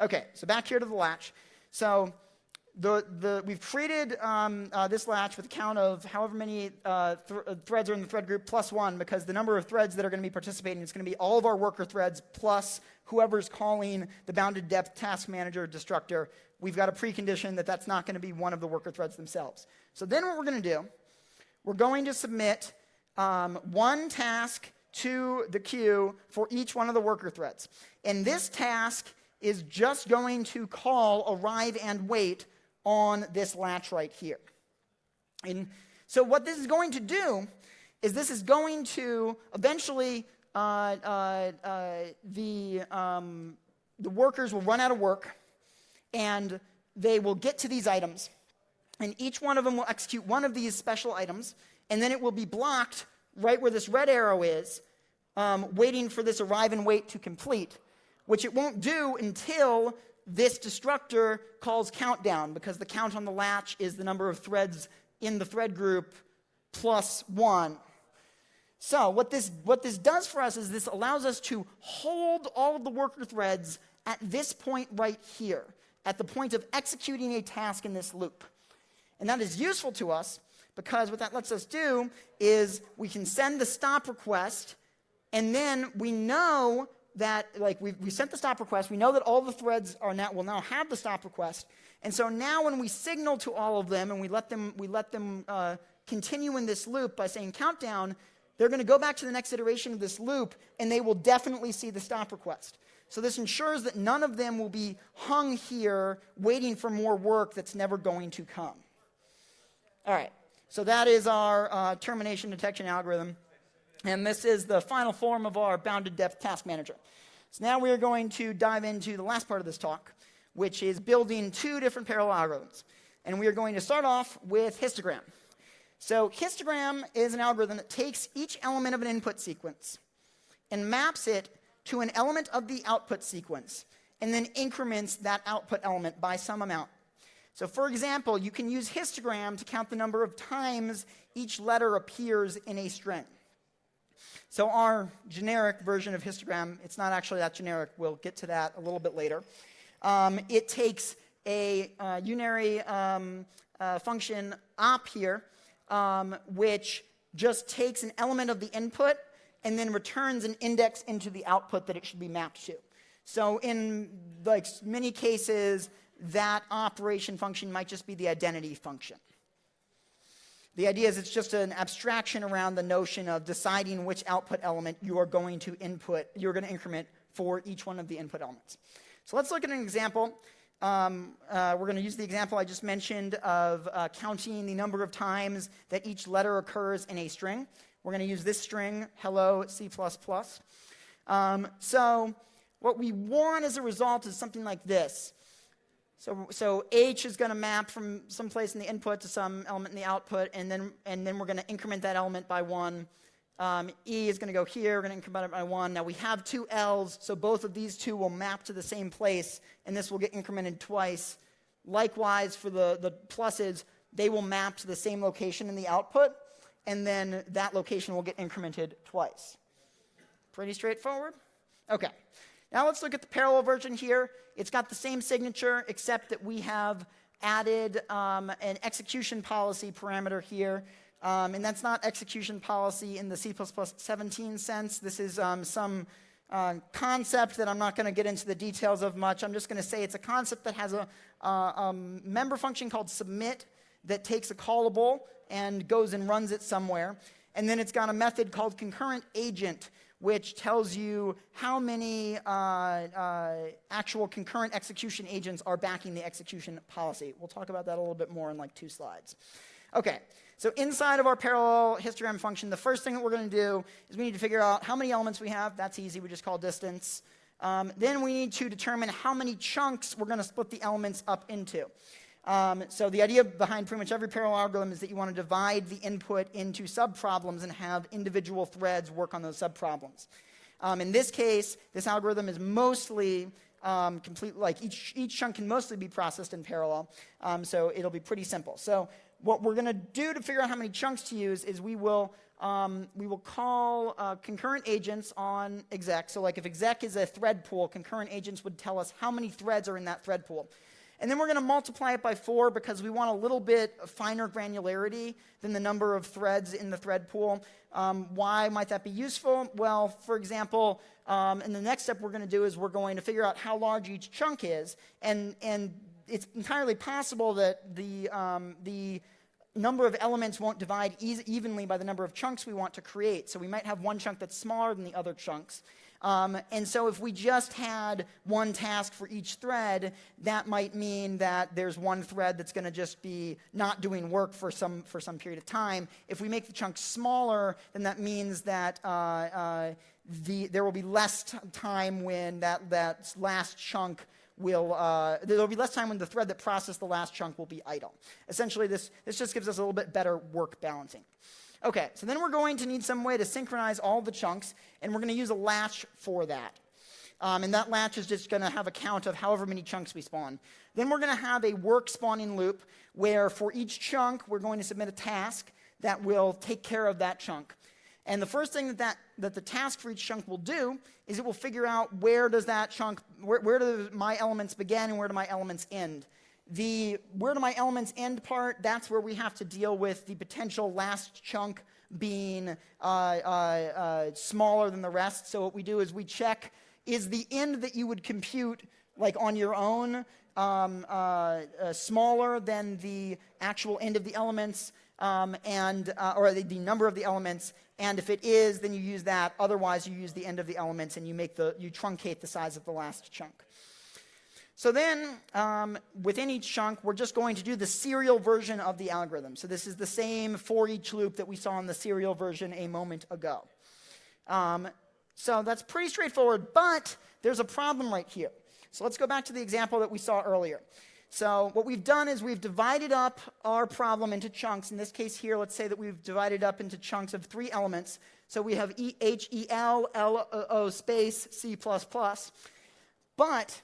OK, so back here to the latch. So we've created this latch with a count of however many threads are in the thread group plus 1, because the number of threads that are going to be participating is going to be all of our worker threads plus whoever's calling the bounded depth task manager destructor. We've got a precondition that that's not going to be one of the worker threads themselves. So then what we're going to do, we're going to submit one task to the queue for each one of the worker threads. And this task is just going to call arrive and wait on this latch right here. And so what this is going to do is this is going to eventually the workers will run out of work, and they will get to these items, and each one of them will execute one of these special items, and then it will be blocked right where this red arrow is, waiting for this arrive and wait to complete, which it won't do until this destructor calls countdown, because the count on the latch is the number of threads in the thread group plus 1. So what this does for us is this allows us to hold all of the worker threads at this point right here, at the point of executing a task in this loop. And that is useful to us because what that lets us do is we can send the stop request, and then we know that, like, we sent the stop request, we know that all the threads will now have the stop request, and so now when we signal to all of them and we let them continue in this loop by saying countdown, they're going to go back to the next iteration of this loop, and they will definitely see the stop request. So this ensures that none of them will be hung here waiting for more work that's never going to come. All right, so that is our termination detection algorithm. And this is the final form of our bounded depth task manager. So now we are going to dive into the last part of this talk, which is building two different parallel algorithms. And we are going to start off with histogram. So histogram is an algorithm that takes each element of an input sequence and maps it to an element of the output sequence, and then increments that output element by some amount. So for example, you can use histogram to count the number of times each letter appears in a string. So our generic version of histogram, it's not actually that generic. We'll get to that a little bit later. It takes a unary function op here, which just takes an element of the input and then returns an index into the output that it should be mapped to. So in many cases, that operation function might just be the identity function. The idea is it's just an abstraction around the notion of deciding which output element you are going to increment for each one of the input elements. So let's look at an example. We're going to use the example I just mentioned of counting the number of times that each letter occurs in a string. We're going to use this string, hello C++. So what we want as a result is something like this. So H is going to map from some place in the input to some element in the output, and then we're going to increment that element by 1. E is going to go here. We're going to increment it by 1. Now we have two L's, so both of these two will map to the same place, and this will get incremented twice. Likewise, for the pluses, they will map to the same location in the output, and then that location will get incremented twice. Pretty straightforward. Okay. Now let's look at the parallel version here. It's got the same signature, except that we have added an execution policy parameter here. And that's not execution policy in the C++17 sense. This is some concept that I'm not going to get into the details of much. I'm just going to say it's a concept that has a member function called submit that takes a callable and goes and runs it somewhere. And then it's got a method called concurrent agent, which tells you how many actual concurrent execution agents are backing the execution policy. We'll talk about that a little bit more in like 2 slides. Okay, so inside of our parallel histogram function, the first thing that we're going to do is we need to figure out how many elements we have. That's easy. We just call distance. Then we need to determine how many chunks we're going to split the elements up into. So the idea behind pretty much every parallel algorithm is that you want to divide the input into subproblems and have individual threads work on those subproblems. In this case, this algorithm is mostly complete, like each chunk can mostly be processed in parallel, so it'll be pretty simple. So what we're going to do to figure out how many chunks to use is we will call concurrent agents on exec. So like if exec is a thread pool, concurrent agents would tell us how many threads are in that thread pool. And then we're going to multiply it by 4 because we want a little bit finer granularity than the number of threads in the thread pool. Why might that be useful? Well, for example, in the next step we're going to do is we're going to figure out how large each chunk is. And it's entirely possible that the number of elements won't divide evenly by the number of chunks we want to create. So we might have one chunk that's smaller than the other chunks. And so if we just had one task for each thread, that might mean that there's one thread that's going to just be not doing work for some period of time. If we make the chunks smaller, then that means that there will be less time when that last chunk will, there will be less time when the thread that processed the last chunk will be idle. Essentially, this just gives us a little bit better work balancing. Okay, so then we're going to need some way to synchronize all the chunks, and we're going to use a latch for that. And that latch is just going to have a count of however many chunks we spawn. Then we're going to have a work spawning loop where for each chunk we're going to submit a task that will take care of that chunk. And the first thing that the task for each chunk will do is it will figure out where does that chunk, where do my elements begin and where do my elements end. The where do my elements end part, that's where we have to deal with the potential last chunk being smaller than the rest. So what we do is we check, is the end that you would compute like on your own smaller than the actual end of the elements or the number of the elements, and if it is, then you use that. Otherwise, you use the end of the elements and you truncate the size of the last chunk. So then, within each chunk, we're just going to do the serial version of the algorithm. So this is the same for each loop that we saw in the serial version a moment ago. So that's pretty straightforward, but there's a problem right here. So let's go back to the example that we saw earlier. So what we've done is we've divided up our problem into chunks. In this case here, let's say that we've divided up into chunks of 3 elements. So we have HEL, LO space, C++. But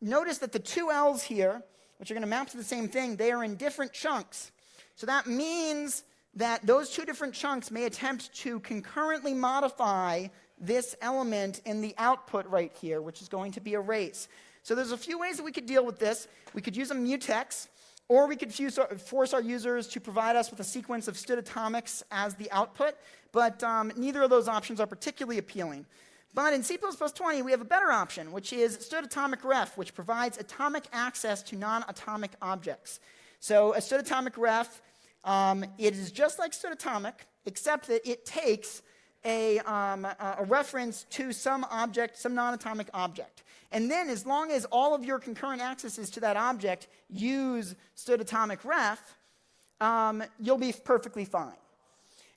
notice that the 2 L's here, which are going to map to the same thing, they are in different chunks. So that means that those 2 different chunks may attempt to concurrently modify this element in the output right here, which is going to be a race. So there's a few ways that we could deal with this. We could use a mutex, or we could force our users to provide us with a sequence of stood atomics as the output, but neither of those options are particularly appealing. But in C++20, we have a better option, which is stood atomic ref, which provides atomic access to non-atomic objects. So a stood atomic ref, it is just like stood atomic, except that it takes a reference to some object, some non-atomic object. And then as long as all of your concurrent accesses to that object use stood atomic ref, you'll be perfectly fine.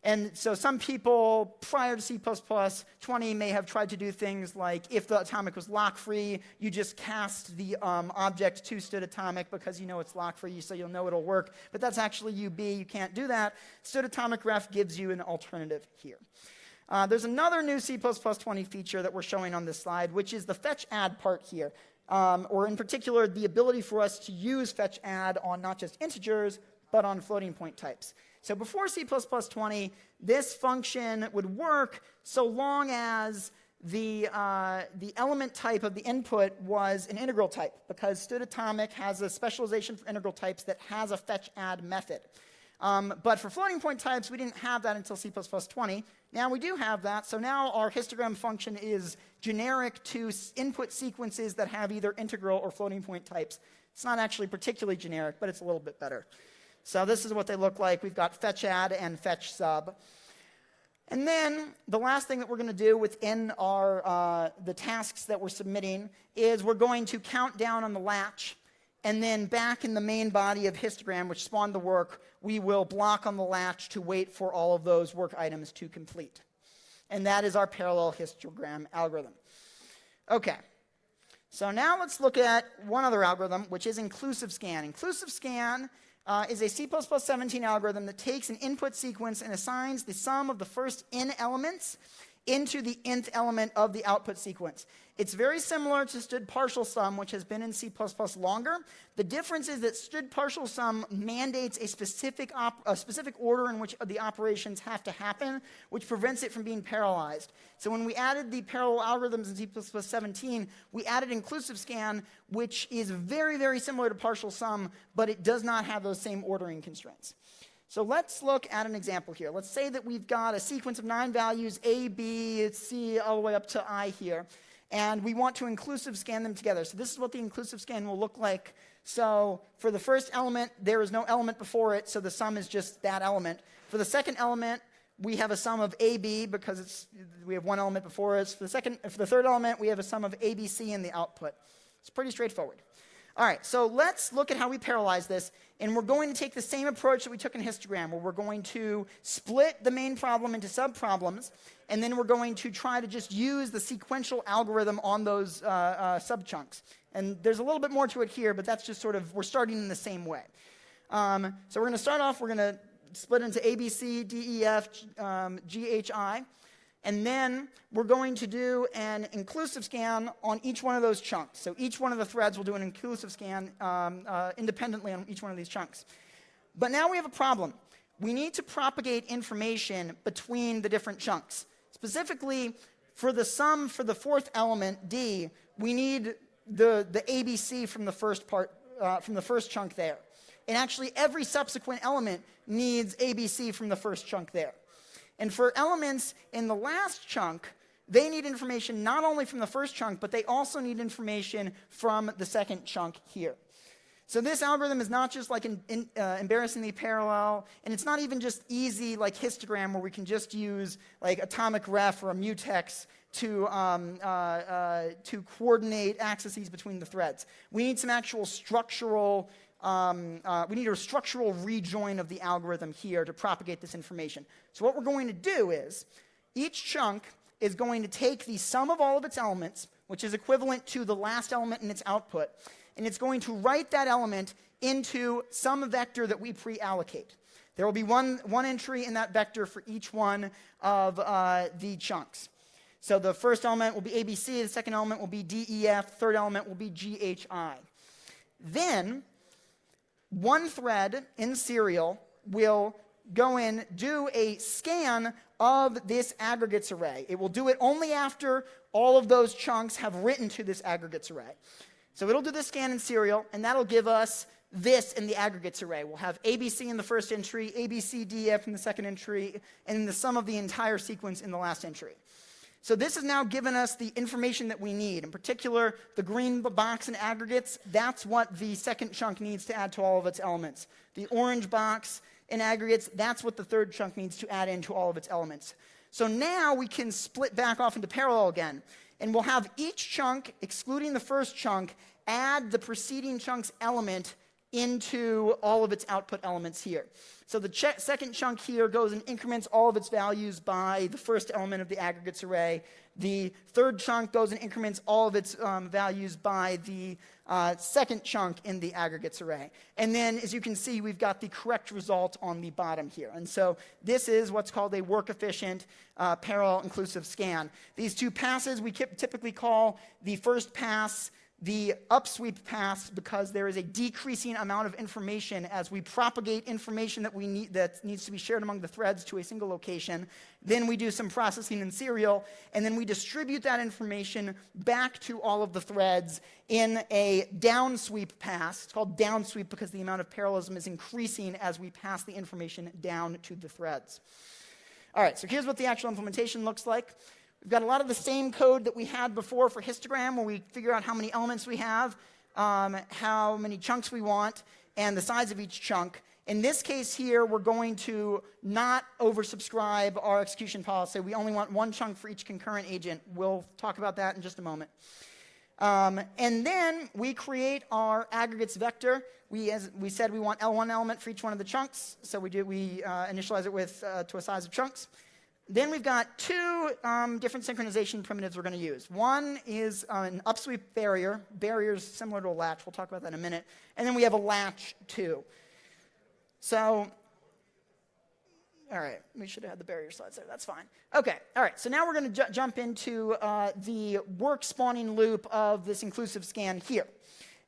And so some people prior to C++20 may have tried to do things like if the atomic was lock-free, you just cast the object to stood atomic because you know it's lock-free, so you'll know it'll work. But that's actually UB. You can't do that. Stood atomic ref gives you an alternative here. There's another new C++20 feature that we're showing on this slide, which is the fetch add part here. Or in particular, the ability for us to use fetch add on not just integers, but on floating point types. So before C++20, this function would work so long as the element type of the input was an integral type, because Std atomic has a specialization for integral types that has a fetch-add method. But for floating point types, we didn't have that until C++20. Now we do have that, so now our histogram function is generic to input sequences that have either integral or floating point types. It's not actually particularly generic, but it's a little bit better. So this is what they look like. We've got fetch-add and fetch-sub. And then the last thing that we're going to do within our the tasks that we're submitting is we're going to count down on the latch, and then back in the main body of histogram, which spawned the work, we will block on the latch to wait for all of those work items to complete. And that is our parallel histogram algorithm. Okay. So now let's look at one other algorithm, which is inclusive scan. Inclusive scan is a C++17 algorithm that takes an input sequence and assigns the sum of the first n elements into the nth element of the output sequence. It's very similar to std partial sum, which has been in C++ longer. The difference is that std partial sum mandates a specific order in which the operations have to happen, which prevents it from being parallelized. So when we added the parallel algorithms in C++17, we added inclusive scan, which is very, very similar to partial sum, but it does not have those same ordering constraints. So let's look at an example here. Let's say that we've got a sequence of 9 values, A, B, C, all the way up to I here. And we want to inclusive scan them together. So this is what the inclusive scan will look like. So for the first element, there is no element before it, so the sum is just that element. For the second element, we have a sum of AB because we have one element before us. For the third element, we have a sum of ABC in the output. It's pretty straightforward. All right, so let's look at how we parallelize this. And we're going to take the same approach that we took in histogram, where we're going to split the main problem into subproblems, and then we're going to try to just use the sequential algorithm on those subchunks. And there's a little bit more to it here, but that's just sort of, we're starting in the same way. So we're going to start off, we're going to split into A, B, C, D, E, F, G, H, I. And then we're going to do an inclusive scan on each one of those chunks. So each one of the threads will do an inclusive scan independently on each one of these chunks. But now we have a problem. We need to propagate information between the different chunks. Specifically, for the sum for the fourth element, D, we need the ABC from the first part, from the first chunk there. And actually, every subsequent element needs ABC from the first chunk there. And for elements in the last chunk, they need information not only from the first chunk, but they also need information from the second chunk here. So this algorithm is not just like embarrassingly parallel, and it's not even just easy like histogram, where we can just use like atomic ref or a mutex to coordinate accesses between the threads. We need some actual structural we need a structural rejoin of the algorithm here to propagate this information. So what we're going to do is, each chunk is going to take the sum of all of its elements, which is equivalent to the last element in its output, and it's going to write that element into some vector that we pre-allocate. There will be one entry in that vector for each one of the chunks. So the first element will be ABC, the second element will be DEF, third element will be GHI. Then, one thread in serial will go in, do a scan of this aggregates array. It will do it only after all of those chunks have written to this aggregates array. So it'll do this scan in serial, and that'll give us this in the aggregates array. We'll have ABC in the first entry, ABCDF in the second entry, and the sum of the entire sequence in the last entry. So this has now given us the information that we need. In particular, the green box in aggregates, that's what the second chunk needs to add to all of its elements. The orange box in aggregates, that's what the third chunk needs to add into all of its elements. So now we can split back off into parallel again. And we'll have each chunk, excluding the first chunk, add the preceding chunk's element into all of its output elements here. So the second chunk here goes and increments all of its values by the first element of the aggregates array. The third chunk goes and increments all of its values by the second chunk in the aggregates array. And then, as you can see, we've got the correct result on the bottom here. And so this is what's called a work-efficient parallel inclusive scan. These two passes we typically call the first pass the upsweep paths because there is a decreasing amount of information as we propagate information that we need that needs to be shared among the threads to a single location. Then we do some processing in serial, and then we distribute that information back to all of the threads in a downsweep pass. It's called downsweep because the amount of parallelism is increasing as we pass the information down to the threads. All right, so here's what the actual implementation looks like. We've got a lot of the same code that we had before for histogram, where we figure out how many elements we have, how many chunks we want, and the size of each chunk. In this case here, we're going to not oversubscribe our execution policy. We only want one chunk for each concurrent agent. We'll talk about that in just a moment. And then we create our aggregates vector. As we said, we want L1 element for each one of the chunks. So we initialize it with to a size of chunks. Then we've got two different synchronization primitives we're going to use. One is an upsweep barrier. Barrier is similar to a latch. We'll talk about that in a minute. And then we have a latch too. So, all right, we should have had the barrier slides there. That's fine. Okay, all right, so now we're going to jump into the work spawning loop of this inclusive scan here.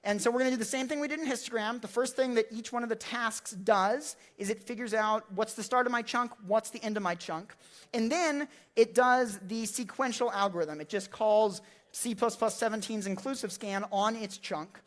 And so we're going to do the same thing we did in histogram. The first thing that each one of the tasks does is it figures out what's the start of my chunk, what's the end of my chunk. And then it does the sequential algorithm. It just calls C++17's inclusive scan on its chunk.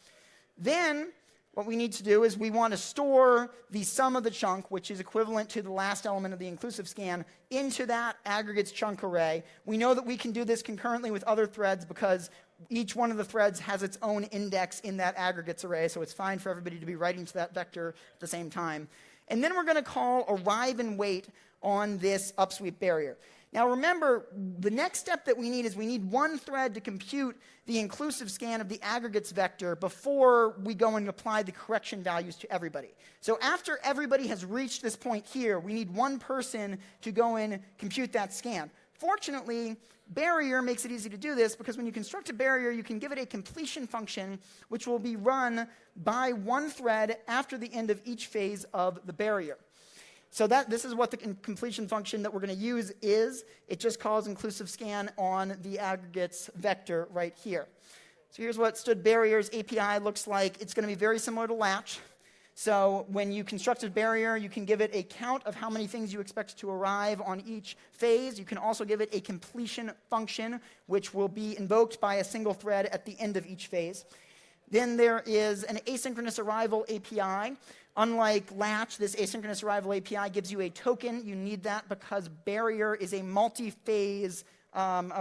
Then what we need to do is we want to store the sum of the chunk, which is equivalent to the last element of the inclusive scan, into that aggregates chunk array. We know that we can do this concurrently with other threads because each one of the threads has its own index in that aggregates array, so it's fine for everybody to be writing to that vector at the same time. And then we're going to call arrive and wait on this upsweep barrier. Now remember, the next step that we need is we need one thread to compute the inclusive scan of the aggregates vector before we go and apply the correction values to everybody. So after everybody has reached this point here, we need one person to go and compute that scan. Fortunately, barrier makes it easy to do this because when you construct a barrier, you can give it a completion function which will be run by one thread after the end of each phase of the barrier. So this is what the completion function that we're going to use is. It just calls inclusive scan on the aggregates vector right here. So here's what stood barriers API looks like. It's going to be very similar to latch. So when you construct a barrier, you can give it a count of how many things you expect to arrive on each phase. You can also give it a completion function, which will be invoked by a single thread at the end of each phase. Then there is an asynchronous arrival API. Unlike latch, this asynchronous arrival API gives you a token. You need that because barrier is a multi-phase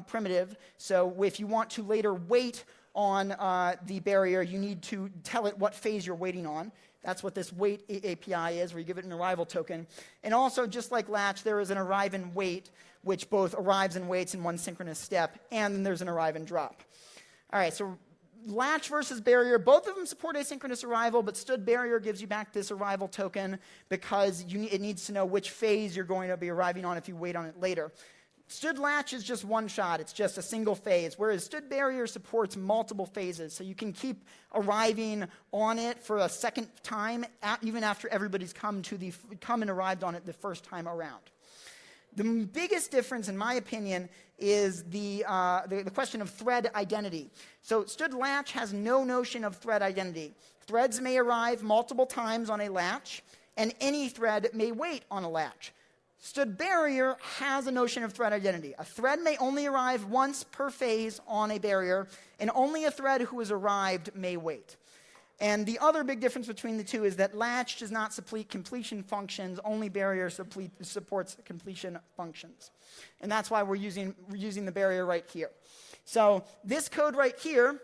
primitive. So if you want to later wait on the barrier, you need to tell it what phase you're waiting on. That's what this wait API is, where you give it an arrival token. And also, just like latch, there is an arrive and wait, which both arrives and waits in one synchronous step, and then there's an arrive and drop. All right, so latch versus barrier, both of them support asynchronous arrival, but stood barrier gives you back this arrival token because it needs to know which phase you're going to be arriving on if you wait on it later. Stood latch is just one shot. It's just a single phase, whereas stood barrier supports multiple phases. So you can keep arriving on it for a second time, even after everybody's come and arrived on it the first time around. The biggest difference, in my opinion, is the question of thread identity. So stood latch has no notion of thread identity. Threads may arrive multiple times on a latch, and any thread may wait on a latch. Stood barrier has a notion of thread identity. A thread may only arrive once per phase on a barrier, and only a thread who has arrived may wait. And the other big difference between the two is that latch does not support completion functions, only barrier supports completion functions. And that's why we're using the barrier right here. So this code right here,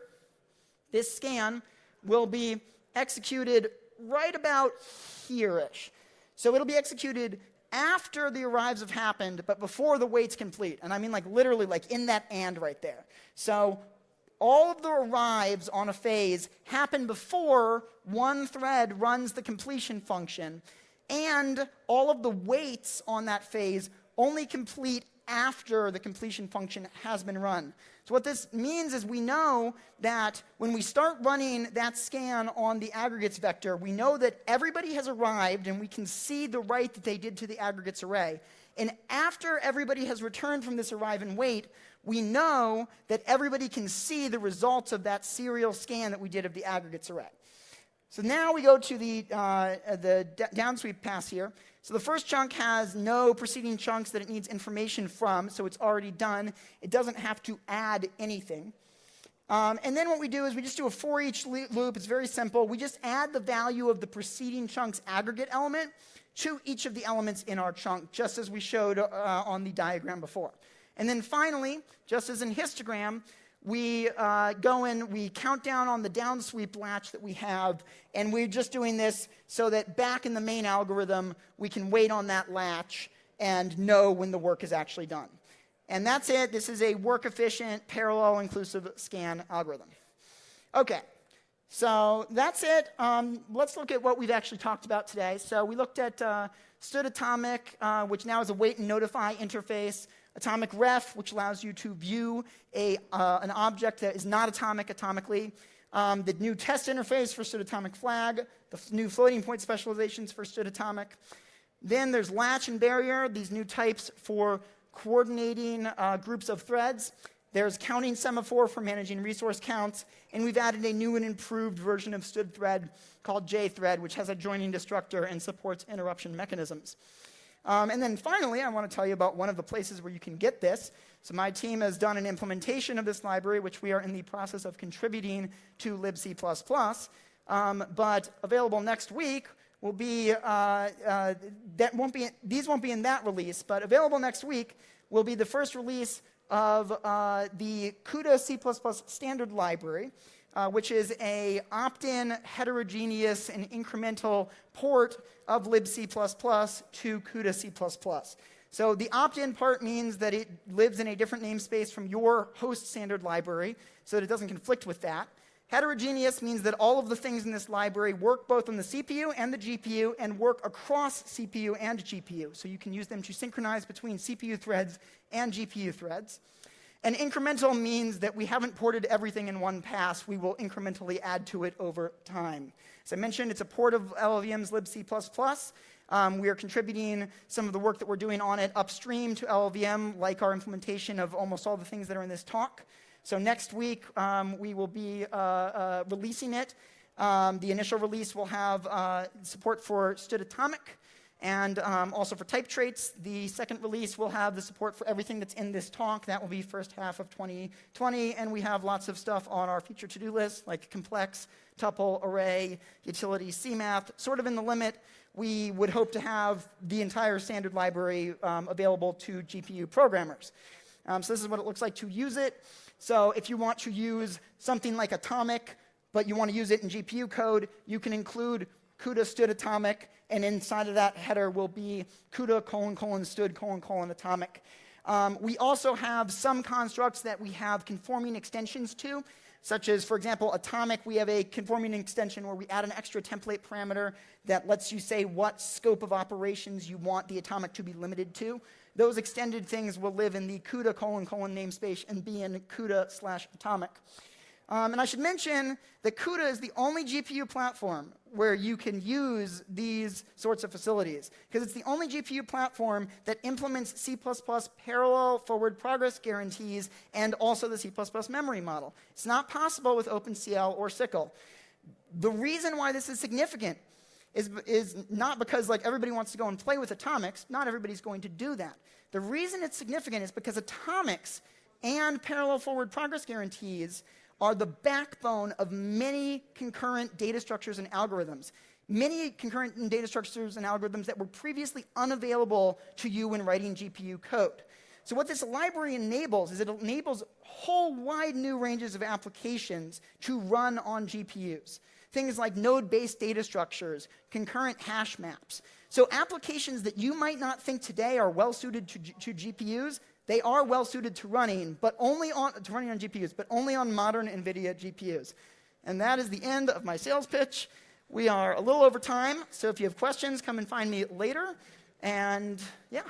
this scan, will be executed right about here-ish. So it'll be executed after the arrives have happened, but before the wait's complete. And I mean like literally like in that and right there. So all of the arrives on a phase happen before one thread runs the completion function, and all of the waits on that phase only complete after the completion function has been run. So what this means is we know that when we start running that scan on the aggregates vector, we know that everybody has arrived, and we can see the write that they did to the aggregates array. And after everybody has returned from this arrive and wait, we know that everybody can see the results of that serial scan that we did of the aggregates array. So now we go to the downsweep pass here. So the first chunk has no preceding chunks that it needs information from, so it's already done. It doesn't have to add anything. And then what we do is we just do a for each loop. It's very simple. We just add the value of the preceding chunk's aggregate element to each of the elements in our chunk, just as we showed on the diagram before. And then finally, just as in histogram, we go in, we count down on the downsweep latch that we have, and we're just doing this so that back in the main algorithm, we can wait on that latch and know when the work is actually done. And that's it. This is a work-efficient, parallel-inclusive scan algorithm. Okay, so that's it. Let's look at what we've actually talked about today. So we looked at Stood Atomic, which now is a wait and notify interface. Atomic Ref, which allows you to view an object that is not atomic atomically. The new test interface for Stood Atomic Flag. The new floating point specializations for Stood Atomic. Then there's Latch and Barrier, these new types for coordinating groups of threads. There's Counting Semaphore for managing resource counts. And we've added a new and improved version of Stood Thread called JThread, which has a joining destructor and supports interruption mechanisms. And then finally, I want to tell you about one of the places where you can get this. So my team has done an implementation of this library, which we are in the process of contributing to libc++. But available next week will be, these won't be in that release, but available next week will be the first release of the CUDA C++ standard library, which is a opt-in, heterogeneous, and incremental port of libc++ to CUDA C++. So the opt-in part means that it lives in a different namespace from your host standard library, so that it doesn't conflict with that. Heterogeneous means that all of the things in this library work both on the CPU and the GPU and work across CPU and GPU. So you can use them to synchronize between CPU threads and GPU threads. And incremental means that we haven't ported everything in one pass. We will incrementally add to it over time. As I mentioned, it's a port of LLVM's libc++. We are contributing some of the work that we're doing on it upstream to LLVM, like our implementation of almost all the things that are in this talk. So next week, we will be releasing it. The initial release will have support for Stood Atomic and also for type traits. The second release will have the support for everything that's in this talk. That will be first half of 2020. And we have lots of stuff on our future to-do list, like complex, tuple, array, utility, CMath. Sort of in the limit, we would hope to have the entire standard library available to GPU programmers. So this is what it looks like to use it. So if you want to use something like Atomic, but you want to use it in GPU code, you can include CUDA Stood Atomic, and inside of that header will be CUDA : Stood : Atomic. We also have some constructs that we have conforming extensions to, such as, for example, Atomic. We have a conforming extension where we add an extra template parameter that lets you say what scope of operations you want the Atomic to be limited to. Those extended things will live in the CUDA : namespace and be in CUDA/Atomic. And I should mention that CUDA is the only GPU platform where you can use these sorts of facilities, because it's the only GPU platform that implements C++ parallel forward progress guarantees and also the C++ memory model. It's not possible with OpenCL or SYCL. The reason why this is significant is not because like everybody wants to go and play with atomics. Not everybody's going to do that. The reason it's significant is because atomics and parallel forward progress guarantees are the backbone of many concurrent data structures and algorithms. Many concurrent data structures and algorithms that were previously unavailable to you when writing GPU code. So what this library enables is it enables whole wide new ranges of applications to run on GPUs. Things like node-based data structures, concurrent hash maps. So applications that you might not think today are well-suited to GPUs, they are well-suited to running on GPUs, but only on modern NVIDIA GPUs. And that is the end of my sales pitch. We are a little over time, so if you have questions, come and find me later. And yeah.